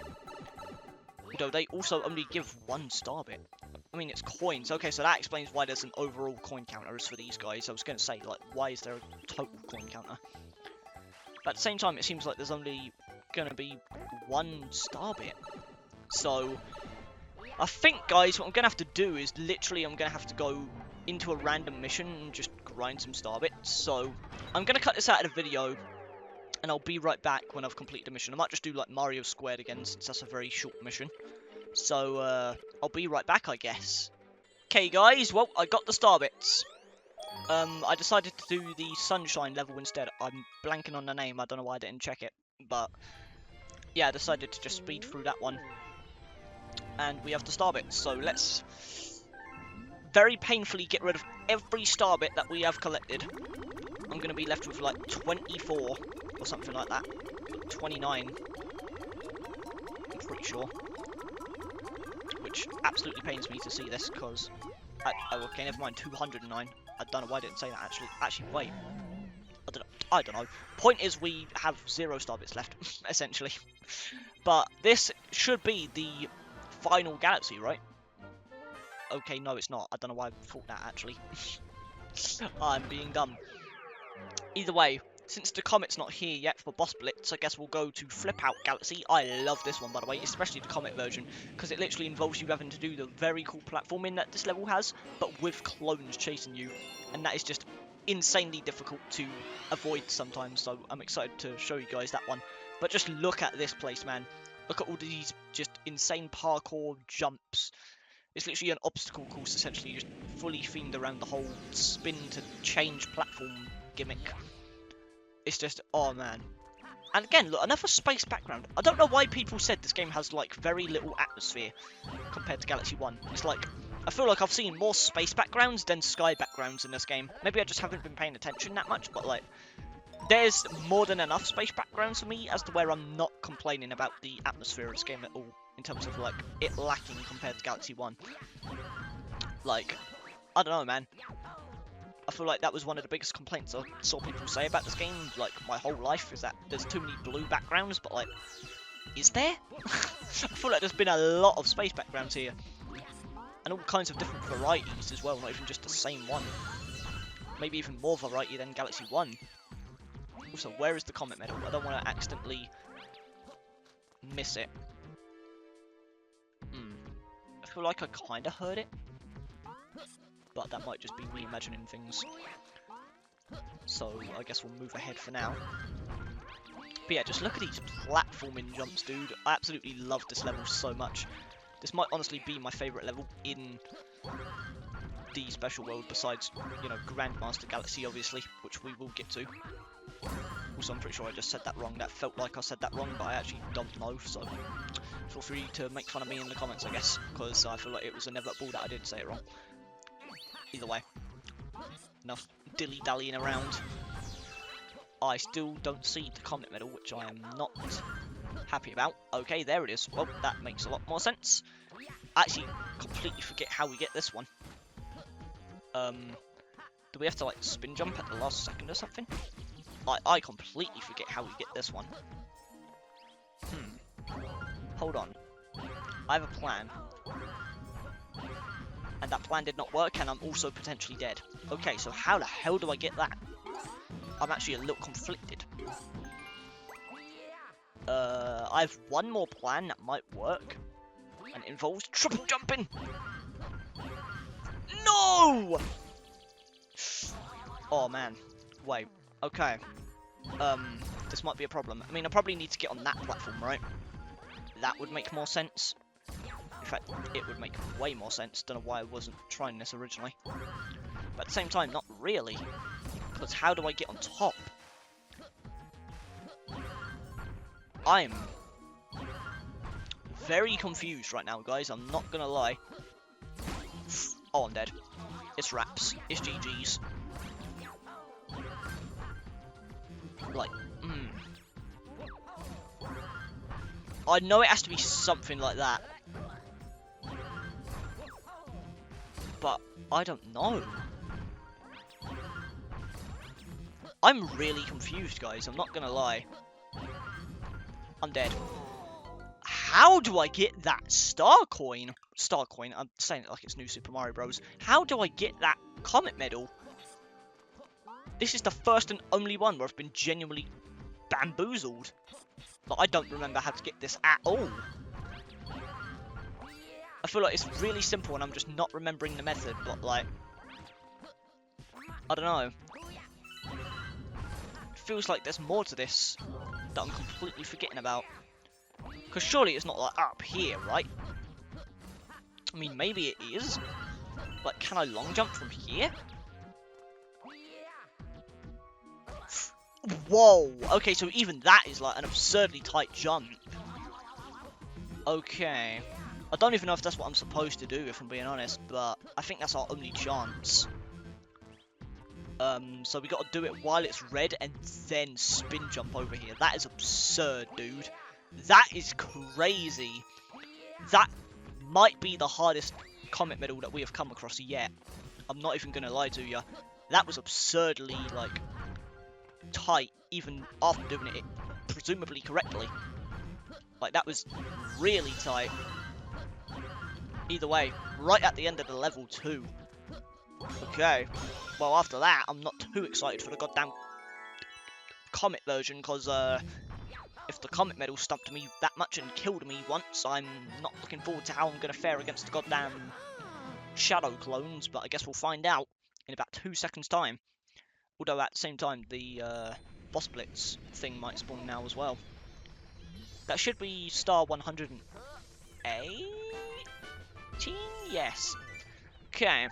Though they also only give 1 star bit. I mean, it's coins. Okay, so that explains why there's an overall coin counter as for these guys. I was going to say, like, why is there a total coin counter? But at the same time, it seems like there's only going to be 1 star bit. So, I think, guys, what I'm going to have to do is literally I'm going to have to go into a random mission and just grind some star bits. So, I'm going to cut this out of the video, and I'll be right back when I've completed the mission. I might just do, like, Mario Squared again, since that's a very short mission. So, I'll be right back, I guess. Okay, guys, well, I got the star bits. I decided to do the sunshine level instead. I'm blanking on the name, I don't know why I didn't check it. But, yeah, I decided to just speed through that one. And we have the star bits, so let's very painfully get rid of every star bit that we have collected. I'm going to be left with, like, 24, or something like that. 29. I'm pretty sure. Which absolutely pains me to see this, because... oh, okay, never mind, 209. I don't know why I didn't say that, actually. Actually, wait. I don't know. Point is, we have 0 star bits left, essentially. But this should be the final galaxy, right? Okay, no, it's not. I don't know why I thought that, actually. I'm being dumb. Either way, since the comet's not here yet for Boss Blitz, I guess we'll go to Flip Out Galaxy. I love this one, by the way, especially the comet version, because it literally involves you having to do the very cool platforming that this level has, but with clones chasing you, and that is just insanely difficult to avoid sometimes, so I'm excited to show you guys that one. But just look at this place, man. Look at all these just insane parkour jumps. It's literally an obstacle course, essentially, just fully themed around the whole spin to change platform gimmick. It's just, oh man. And again, look, another space background. I don't know why people said this game has, like, very little atmosphere compared to Galaxy 1. It's like, I feel like I've seen more space backgrounds than sky backgrounds in this game. Maybe I just haven't been paying attention that much, but, like, there's more than enough space backgrounds for me as to where I'm not complaining about the atmosphere of this game at all, in terms of, like, it lacking compared to Galaxy 1. Like, I don't know, man. I feel like that was one of the biggest complaints I saw people say about this game, like, my whole life, is that there's too many blue backgrounds, but, like, is there? I feel like there's been a lot of space backgrounds here. And all kinds of different varieties as well, not even just the same one. Maybe even more variety than Galaxy 1. Also, where is the comet medal? I don't want to accidentally miss it. I feel like I kind of heard it. But that might just be me imagining things. So, I guess we'll move ahead for now. But yeah, just look at these platforming jumps, dude. I absolutely love this level so much. This might honestly be my favourite level in the Special World, besides, you know, Grandmaster Galaxy, obviously, which we will get to. Also, I'm pretty sure I just said that wrong. That felt like I said that wrong, but I actually don't know, so feel free to make fun of me in the comments, I guess, because I feel like it was inevitable that I did say it wrong. Either way, enough dilly-dallying around. I still don't see the comet medal, which I am not happy about. Okay, there it is. Well, that makes a lot more sense. I actually completely forget how we get this one. Do we have to, like, spin jump at the last second or something? I completely forget how we get this one. Hold on. I have a plan. And that plan did not work, and I'm also potentially dead. Okay, so how the hell do I get that? I'm actually a little conflicted. I have one more plan that might work. And it involves triple jumping! No! Oh, man. Wait. Okay. This might be a problem. I mean, I probably need to get on that platform, right? That would make more sense. In fact, it would make way more sense. Don't know why I wasn't trying this originally. But at the same time, not really. Because how do I get on top? I'm very confused right now, guys. I'm not gonna lie. Oh, I'm dead. It's wraps. It's GG's. Like, I know it has to be something like that. But I don't know. I'm really confused, guys. I'm not gonna lie. I'm dead. How do I get that star coin? Star coin, I'm saying it like it's New Super Mario Bros. How do I get that comet medal? This is the first and only one where I've been genuinely bamboozled. But I don't remember how to get this at all. I feel like it's really simple and I'm just not remembering the method, but like, I don't know. It feels like there's more to this that I'm completely forgetting about. Because surely it's not like up here, right? I mean, maybe it is. Like, can I long jump from here? Whoa! Okay, so even that is like an absurdly tight jump. Okay. I don't even know if that's what I'm supposed to do, if I'm being honest, but I think that's our only chance. So we gotta do it while it's red and then spin jump over here. That is absurd, dude. That is crazy. That might be the hardest comet medal that we have come across yet. I'm not even gonna lie to you. That was absurdly, like, tight, even after doing it presumably correctly. Like, that was really tight. Either way, right at the end of the level too. Okay. Well, after that, I'm not too excited for the goddamn comet version, because if the comet medal stumped me that much and killed me once, I'm not looking forward to how I'm going to fare against the goddamn shadow clones, but I guess we'll find out in about 2 seconds time. Although at the same time, the boss blitz thing might spawn now as well. That should be star 118? Yes. Okay.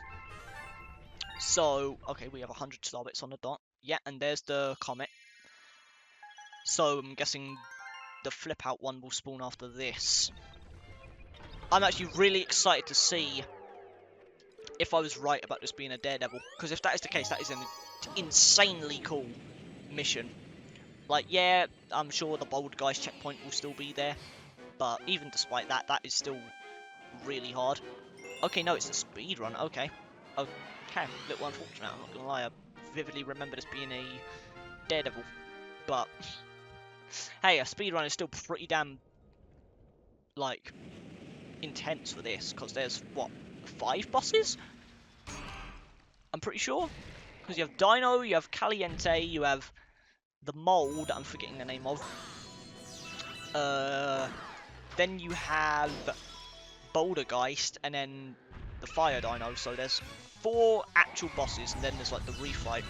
So, okay, we have 100 star bits on the dot. Yeah, and there's the comet. So I'm guessing the flip out one will spawn after this. I'm actually really excited to see if I was right about this being a daredevil. Because if that is the case, that is an insanely cool mission. Like, yeah, I'm sure the bold guy's checkpoint will still be there. But even despite that, that is still really hard. Okay, no, it's a speed run. Okay. Okay, a little unfortunate, I'm not gonna lie. I vividly remember this being a daredevil. But hey, a speedrun is still pretty damn, like, intense for this, because there's, what, 5 bosses? I'm pretty sure. Because you have Dino, you have Caliente, you have the mole that I'm forgetting the name of. Then you have Bouldergeist, and then the Fire Dino, so there's 4 actual bosses, and then there's, like, the refight.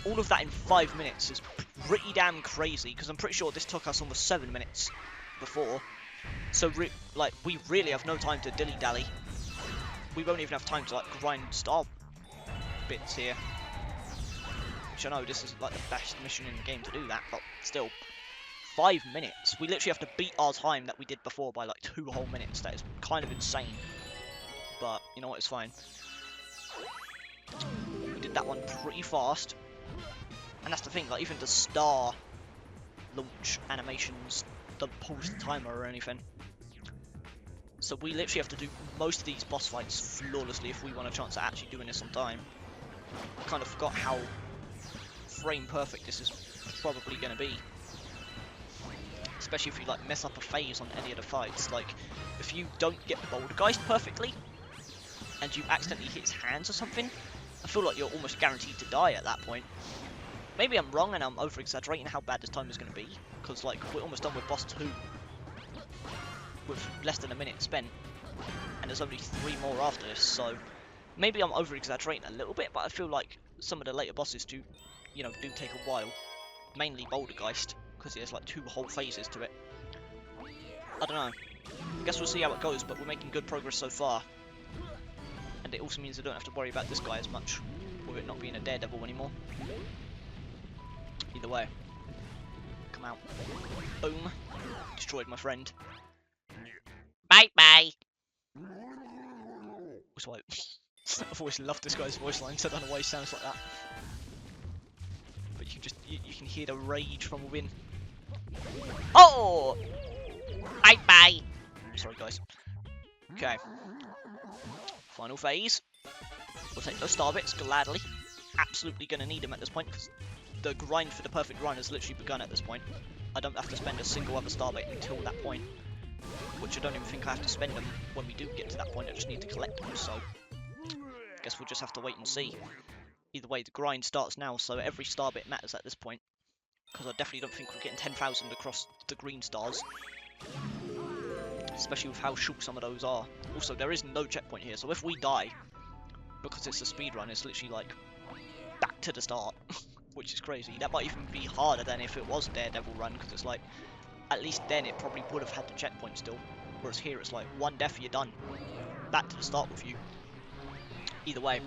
All of that in 5 minutes is pretty damn crazy, because I'm pretty sure this took us almost 7 minutes before. So, like, we really have no time to dilly-dally. We won't even have time to, like, grind star bits here. Which I know this is, like, the best mission in the game to do that, but still. 5 minutes. We literally have to beat our time that we did before by, like, 2 whole minutes. That is kind of insane. But, you know what, it's fine. We did that one pretty fast. And that's the thing, like, even the star launch animations don't pause the timer or anything. So we literally have to do most of these boss fights flawlessly if we want a chance at actually doing this on time. I kind of forgot how frame perfect this is probably going to be. Especially if you, like, mess up a phase on any of the fights. Like, if you don't get the Bouldergeist perfectly, and you accidentally hit his hands or something, I feel like you're almost guaranteed to die at that point. Maybe I'm wrong and I'm over-exaggerating how bad this time is going to be, because, like, we're almost done with boss 2 with less than a minute spent, and there's only 3 more after this, so maybe I'm over-exaggerating a little bit, but I feel like some of the later bosses do, you know, do take a while, mainly Bouldergeist, because there's, like, 2 whole phases to it. I don't know. I guess we'll see how it goes, but we're making good progress so far, and it also means I don't have to worry about this guy as much, with it not being a daredevil anymore. Either way. Come out. Boom. Destroyed my friend. Bye bye. Also, I've always loved this guy's voice lines, so I don't know why he sounds like that. But you can just, you can hear the rage from within. Oh! Bye bye. Sorry guys. Okay. Final phase. We'll take those star bits gladly. Absolutely gonna need them at this point, because the grind for the perfect run has literally begun at this point. I don't have to spend a single other starbait until that point, which I don't even think I have to spend them when we do get to that point. I just need to collect them, so I guess we'll just have to wait and see. Either way, the grind starts now, so every starbait matters at this point, because I definitely don't think we're getting 10,000 across the green stars, especially with how short some of those are. Also, there is no checkpoint here, so if we die, because it's a speed run, it's literally like back to the start, which is crazy. That might even be harder than if it was Daredevil run, because it's like, at least then it probably would have had the checkpoint still, whereas here it's like one death, you're done, back to the start with you. Either way,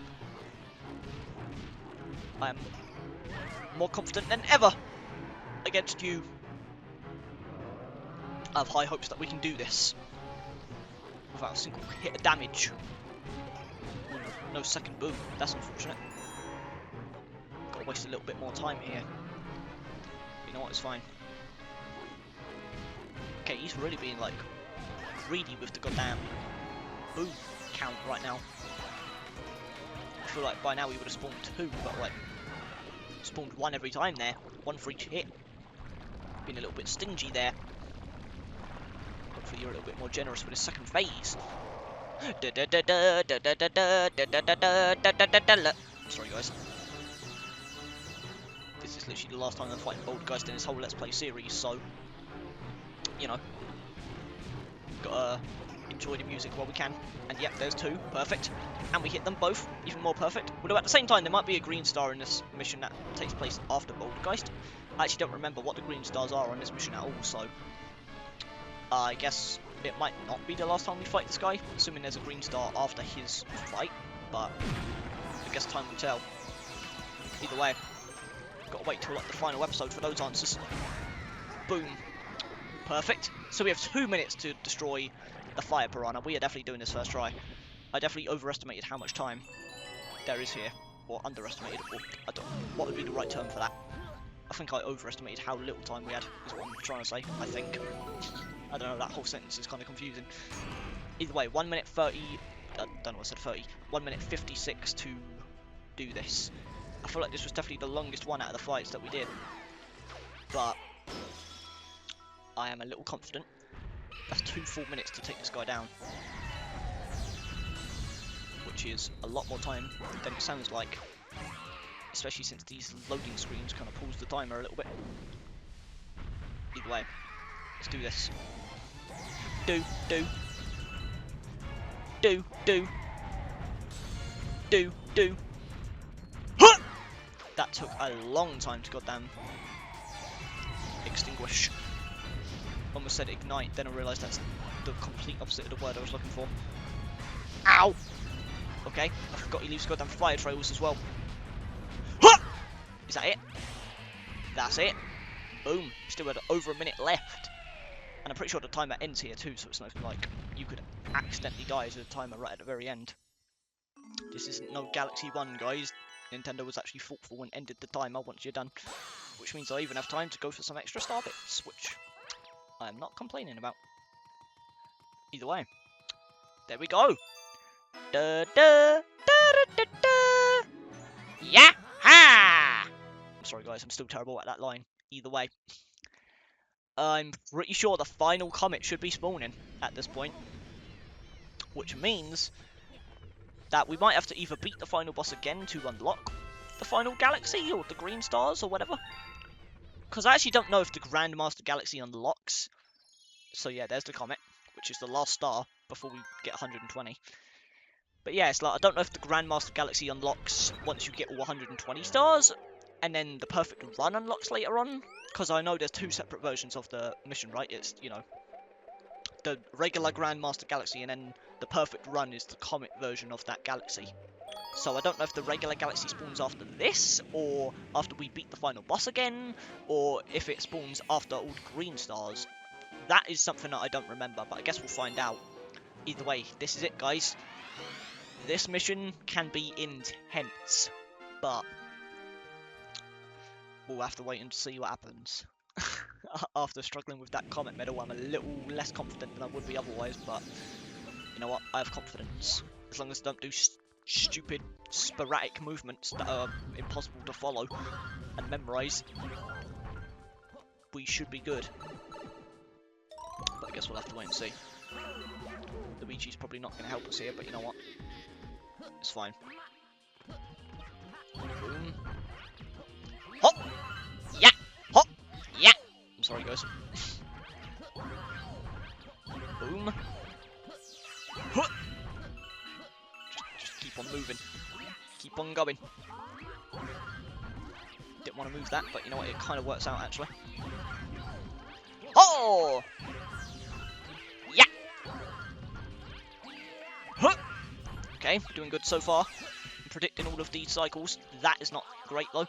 I am more confident than ever against you. I have high hopes that we can do this without a single hit of damage. No second boom, that's unfortunate. Gotta waste a little bit more time here. You know what, it's fine. Okay, he's really being like greedy with the goddamn boom count right now. I feel like by now we would have spawned 2, but like spawned 1 every time there, 1 for each hit. Been a little bit stingy there. Hopefully you're a little bit more generous with the second phase. Sorry guys. This is literally the last time I'm fighting Bouldergeist in this whole Let's Play series, so you know, gotta enjoy the music while we can. And yep, there's 2, perfect. And we hit them both, even more perfect. Although at the same time, there might be a green star in this mission that takes place after Bouldergeist. I actually don't remember what the green stars are on this mission at all, so I guess it might not be the last time we fight this guy, assuming there's a green star after his fight, but I guess time will tell. Either way, gotta wait till like the final episode for those answers. Boom. Perfect. So we have 2 minutes to destroy the fire piranha. We are definitely doing this first try. I definitely overestimated how much time there is here, or underestimated, or I don't know, what would be the right term for that? I think I overestimated how little time we had, is what I'm trying to say, I think. I don't know, that whole sentence is kind of confusing. Either way, 1 minute 30, I don't know what I said, 30, 1 minute 56 to do this. I feel like this was definitely the longest one out of the fights that we did, but I am a little confident. That's 2 full minutes to take this guy down, which is a lot more time than it sounds like, especially since these loading screens kind of pulls the timer a little bit. Either way, let's do this. Do. Huh! That took a long time to goddamn extinguish. Almost said ignite, then I realised that's the complete opposite of the word I was looking for. Ow! Okay, I forgot he leaves goddamn fire trails as well. Huh! Is that it? That's it. Boom. Still had over a minute left. And I'm pretty sure the timer ends here too, so it's not like you could accidentally die as a timer right at the very end. This isn't no Galaxy 1, guys. Nintendo was actually thoughtful and ended the timer once you're done. Which means I even have time to go for some extra star bits, which I'm not complaining about. Either way. There we go. Da da da da da da. Yeah-ha! I'm sorry guys, I'm still terrible at that line. Either way. I'm pretty sure the final comet should be spawning at this point. Which means that we might have to either beat the final boss again to unlock the final galaxy, or the green stars, or whatever. Because I actually don't know if the Grandmaster Galaxy unlocks. So yeah, there's the comet, which is the last star before we get 120. But yeah, it's like, I don't know if the Grandmaster Galaxy unlocks once you get all 120 stars, and then the perfect run unlocks later on. Because I know there's 2 separate versions of the mission, right? It's, you know, the regular Grandmaster Galaxy, and then the perfect run is the comet version of that galaxy. So I don't know if the regular galaxy spawns after this, or after we beat the final boss again, or if it spawns after all the green stars. That is something that I don't remember, but I guess we'll find out. Either way, this is it, guys. This mission can be intense, but we'll have to wait and see what happens. After struggling with that comet medal, I'm a little less confident than I would be otherwise, but you know what? I have confidence. As long as I don't do stupid, sporadic movements that are impossible to follow and memorise. we should be good. But I guess we'll have to wait and see. Luigi's probably not going to help us here, but you know what? It's fine. Boom. Hop! Yeah! Hop! Yeah! I'm sorry, guys. Boom. Huh. Just keep on moving. Keep on going. Didn't want to move that, but you know what? It kind of works out, actually. Oh! Yeah! Huh. Okay, doing good so far. I'm predicting all of these cycles. That is not great, though.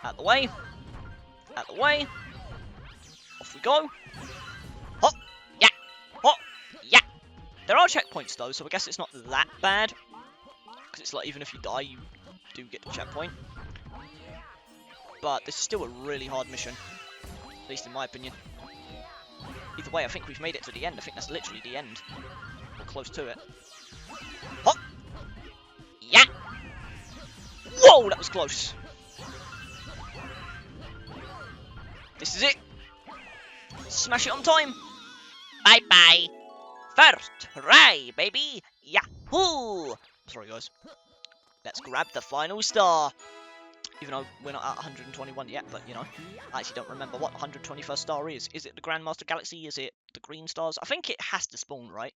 Out the way. Out the way. Off we go. Hop! Yeah! Hop! Yeah! There are checkpoints, though, so I guess it's not that bad. Because it's like, even if you die, you do get the checkpoint. But this is still a really hard mission. At least in my opinion. Either way, I think we've made it to the end. I think that's literally the end. Or close to it. Hop! Yeah! Whoa, that was close. This is it. Smash it on time. Bye-bye. First try, baby. Yahoo! Sorry, guys. Let's grab the final star. Even though we're not at 121 yet, but, you know, I actually don't remember what 121st star is. Is it the Grandmaster Galaxy? Is it the green stars? I think it has to spawn, right?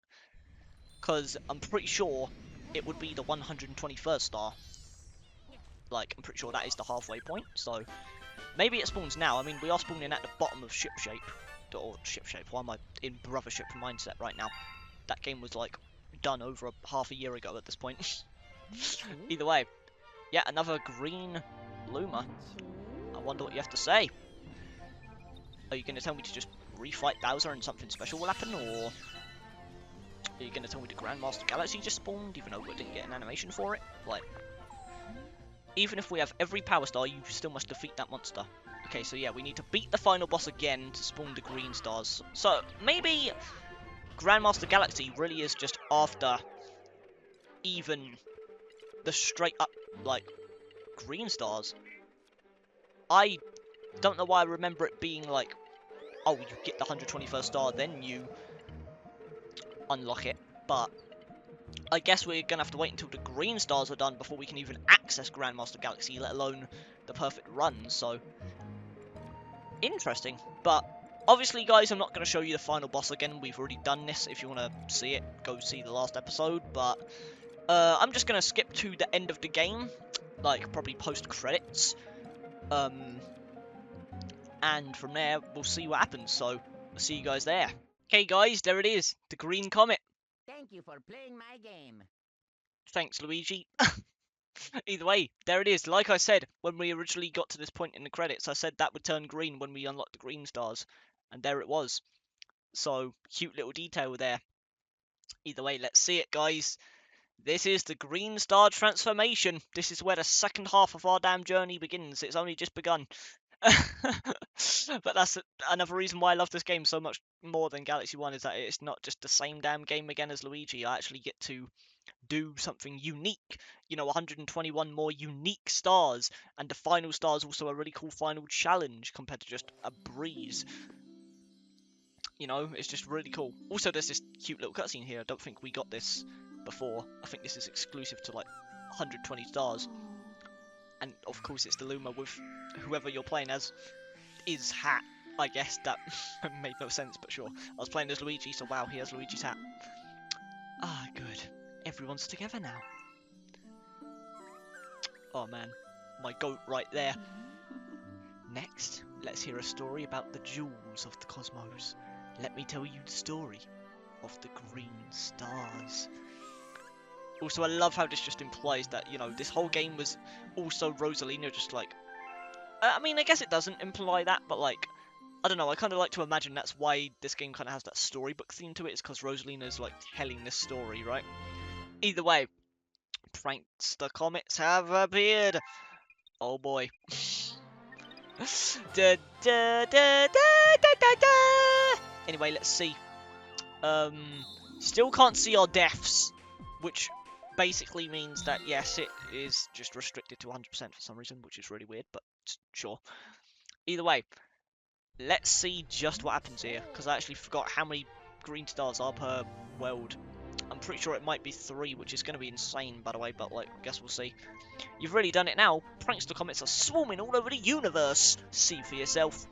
Because I'm pretty sure it would be the 121st star. Like, I'm pretty sure that is the halfway point, so maybe it spawns now. I mean, we are spawning at the bottom of Ship Shape. Or Ship Shape, why am I in Brothership mindset right now? That game was, like, done over half a year ago at this point. Either way, yeah, another green Luma. I wonder what you have to say. Are you going to tell me to just refight Bowser and something special will happen, or are you going to tell me the Grandmaster Galaxy just spawned, even though we didn't get an animation for it? Like, even if we have every Power Star, you still must defeat that monster. Okay, so yeah, we need to beat the final boss again to spawn the green stars. So, maybe Grandmaster Galaxy really is just after even the straight up, like, green stars. I don't know why I remember it being like, oh, you get the 121st star, then you unlock it. But I guess we're going to have to wait until the green stars are done before we can even access Grandmaster Galaxy, let alone the perfect run. So, interesting. But obviously, guys, I'm not going to show you the final boss again. We've already done this. If you want to see it, go see the last episode. But I'm just going to skip to the end of the game, like probably post-credits. And from there, we'll see what happens. So, I'll see you guys there. Okay, guys, there it is. The green comet. Thank you for playing my game. Thanks, Luigi. Either way, there it is. Like I said, when we originally got to this point in the credits, I said that would turn green when we unlocked the green stars. And there it was. So, cute little detail there. Either way, let's see it, guys. This is the green star transformation. This is where the second half of our damn journey begins. It's only just begun. But that's another reason why I love this game so much more than Galaxy 1, is that it's not just the same damn game again as Luigi. I actually get to do something unique. You know, 121 more unique stars, and the final star is also a really cool final challenge compared to just a breeze. You know, it's just really cool. Also, there's this cute little cutscene here. I don't think we got this before. I think this is exclusive to like 120 stars. And of course, it's the Luma with whoever you're playing as is hat. I guess that made no sense, but sure. I was playing as Luigi, so wow, he has Luigi's hat. Ah, good. Everyone's together now. Oh man, my goat right there. Next, let's hear a story about the jewels of the cosmos. Let me tell you the story of the green stars. Also, I love how this just implies that, you know, this whole game was also Rosalina, just like... I mean, I guess it doesn't imply that, but like, I don't know, I kind of like to imagine that's why this game kind of has that storybook theme to it, is because Rosalina's like telling this story, right? Either way, prankster comets have appeared. Oh boy. Da, da, da, da, da, da, da. Anyway, let's see. Still can't see our deaths, which basically means that yes, it is just restricted to 100% for some reason, which is really weird, but sure. Either way, let's see just what happens here, because I actually forgot how many green stars are per world. I'm pretty sure it might be 3, which is going to be insane, by the way, but, like, I guess we'll see. You've really done it now. Prankster comments are swarming all over the universe. See for yourself.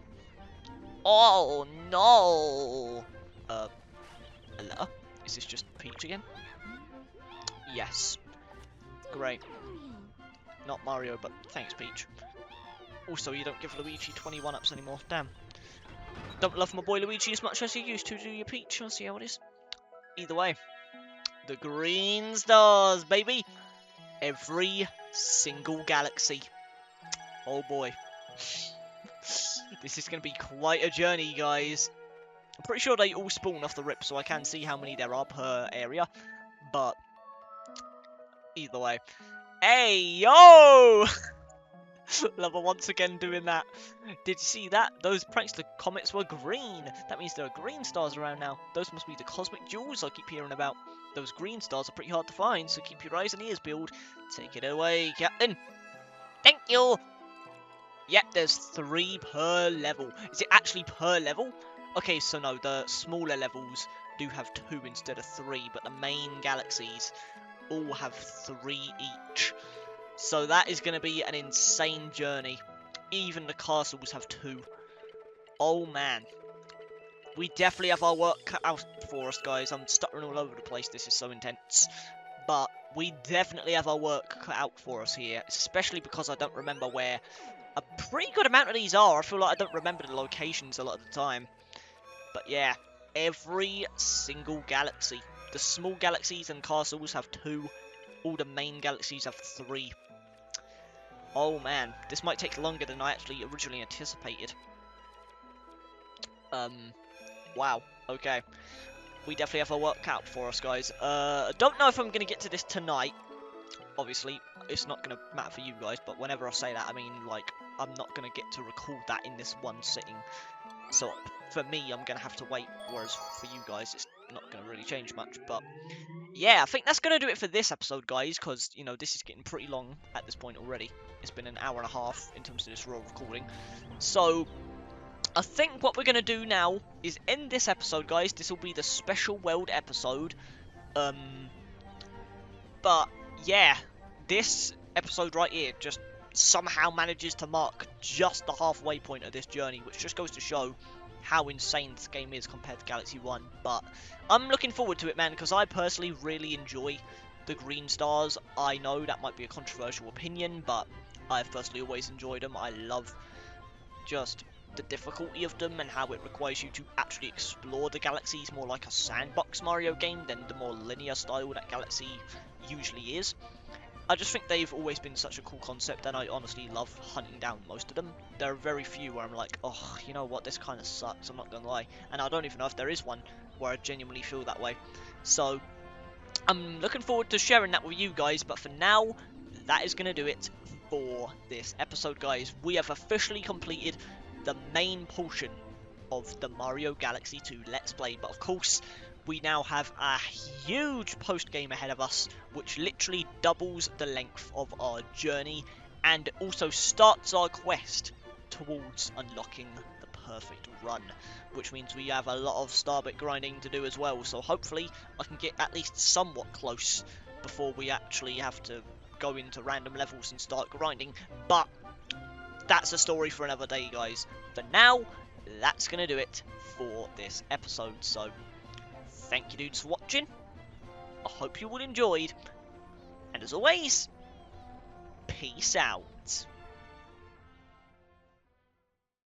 Oh, no. Hello? Is this just Peach again? Yes. Great. Not Mario, but thanks, Peach. Also, you don't give Luigi 21-ups anymore. Damn. Don't love my boy Luigi as much as you used to, do you, Peach? I'll see how it is. Either way. The green stars, baby! Every single galaxy. Oh boy. This is going to be quite a journey, guys. I'm pretty sure they all spawn off the rip, so I can see how many there are per area. But, either way. Hey, yo! Lover once again doing that. Did you see that? Those prankster comets were green. That means there are green stars around now. Those must be the cosmic jewels I keep hearing about. Those green stars are pretty hard to find, so keep your eyes and ears peeled. Take it away, Captain. Thank you. Yep, there's 3 per level. Is it actually per level? Okay, so no, the smaller levels do have 2 instead of 3, but the main galaxies all have 3 each. So that is going to be an insane journey. Even the castles have 2. Oh man. We definitely have our work cut out for us, guys. I'm stuttering all over the place. This is so intense. But we definitely have our work cut out for us here. Especially because I don't remember where a pretty good amount of these are. I feel like I don't remember the locations a lot of the time. But yeah, every single galaxy. The small galaxies and castles have 2. All the main galaxies have 3. Oh man, this might take longer than I actually originally anticipated. Wow, okay. We definitely have our work cut out for us, guys. Don't know if I'm going to get to this tonight. Obviously, it's not going to matter for you guys, but whenever I say that, I mean, like, I'm not going to get to record that in this one sitting. So, for me, I'm going to have to wait, whereas for you guys, it's not going to really change much, but... yeah, I think that's going to do it for this episode, guys, because, you know, this is getting pretty long at this point already. It's been an hour and a half in terms of this raw recording. So, I think what we're going to do now is end this episode, guys. This will be the special world episode. But, yeah, this episode right here just somehow manages to mark just the halfway point of this journey, which just goes to show how insane this game is compared to Galaxy 1. But I'm looking forward to it, man, because I personally really enjoy the green stars. I know that might be a controversial opinion, but I've personally always enjoyed them. I love just the difficulty of them and how it requires you to actually explore the galaxies more like a sandbox Mario game than the more linear style that Galaxy usually is. I just think they've always been such a cool concept, and I honestly love hunting down most of them. There are very few where I'm like, oh, you know what, this kind of sucks, I'm not gonna lie. And I don't even know if there is one where I genuinely feel that way. So, I'm looking forward to sharing that with you guys, but for now, that is gonna do it for this episode, guys. We have officially completed the main portion of the Mario Galaxy 2 Let's Play, but of course, we now have a huge post-game ahead of us, which literally doubles the length of our journey, and also starts our quest towards unlocking the perfect run, which means we have a lot of Starbit grinding to do as well, so hopefully I can get at least somewhat close before we actually have to go into random levels and start grinding, but that's a story for another day, guys. For now, that's going to do it for this episode, so thank you dudes for watching, I hope you all enjoyed, and as always, peace out.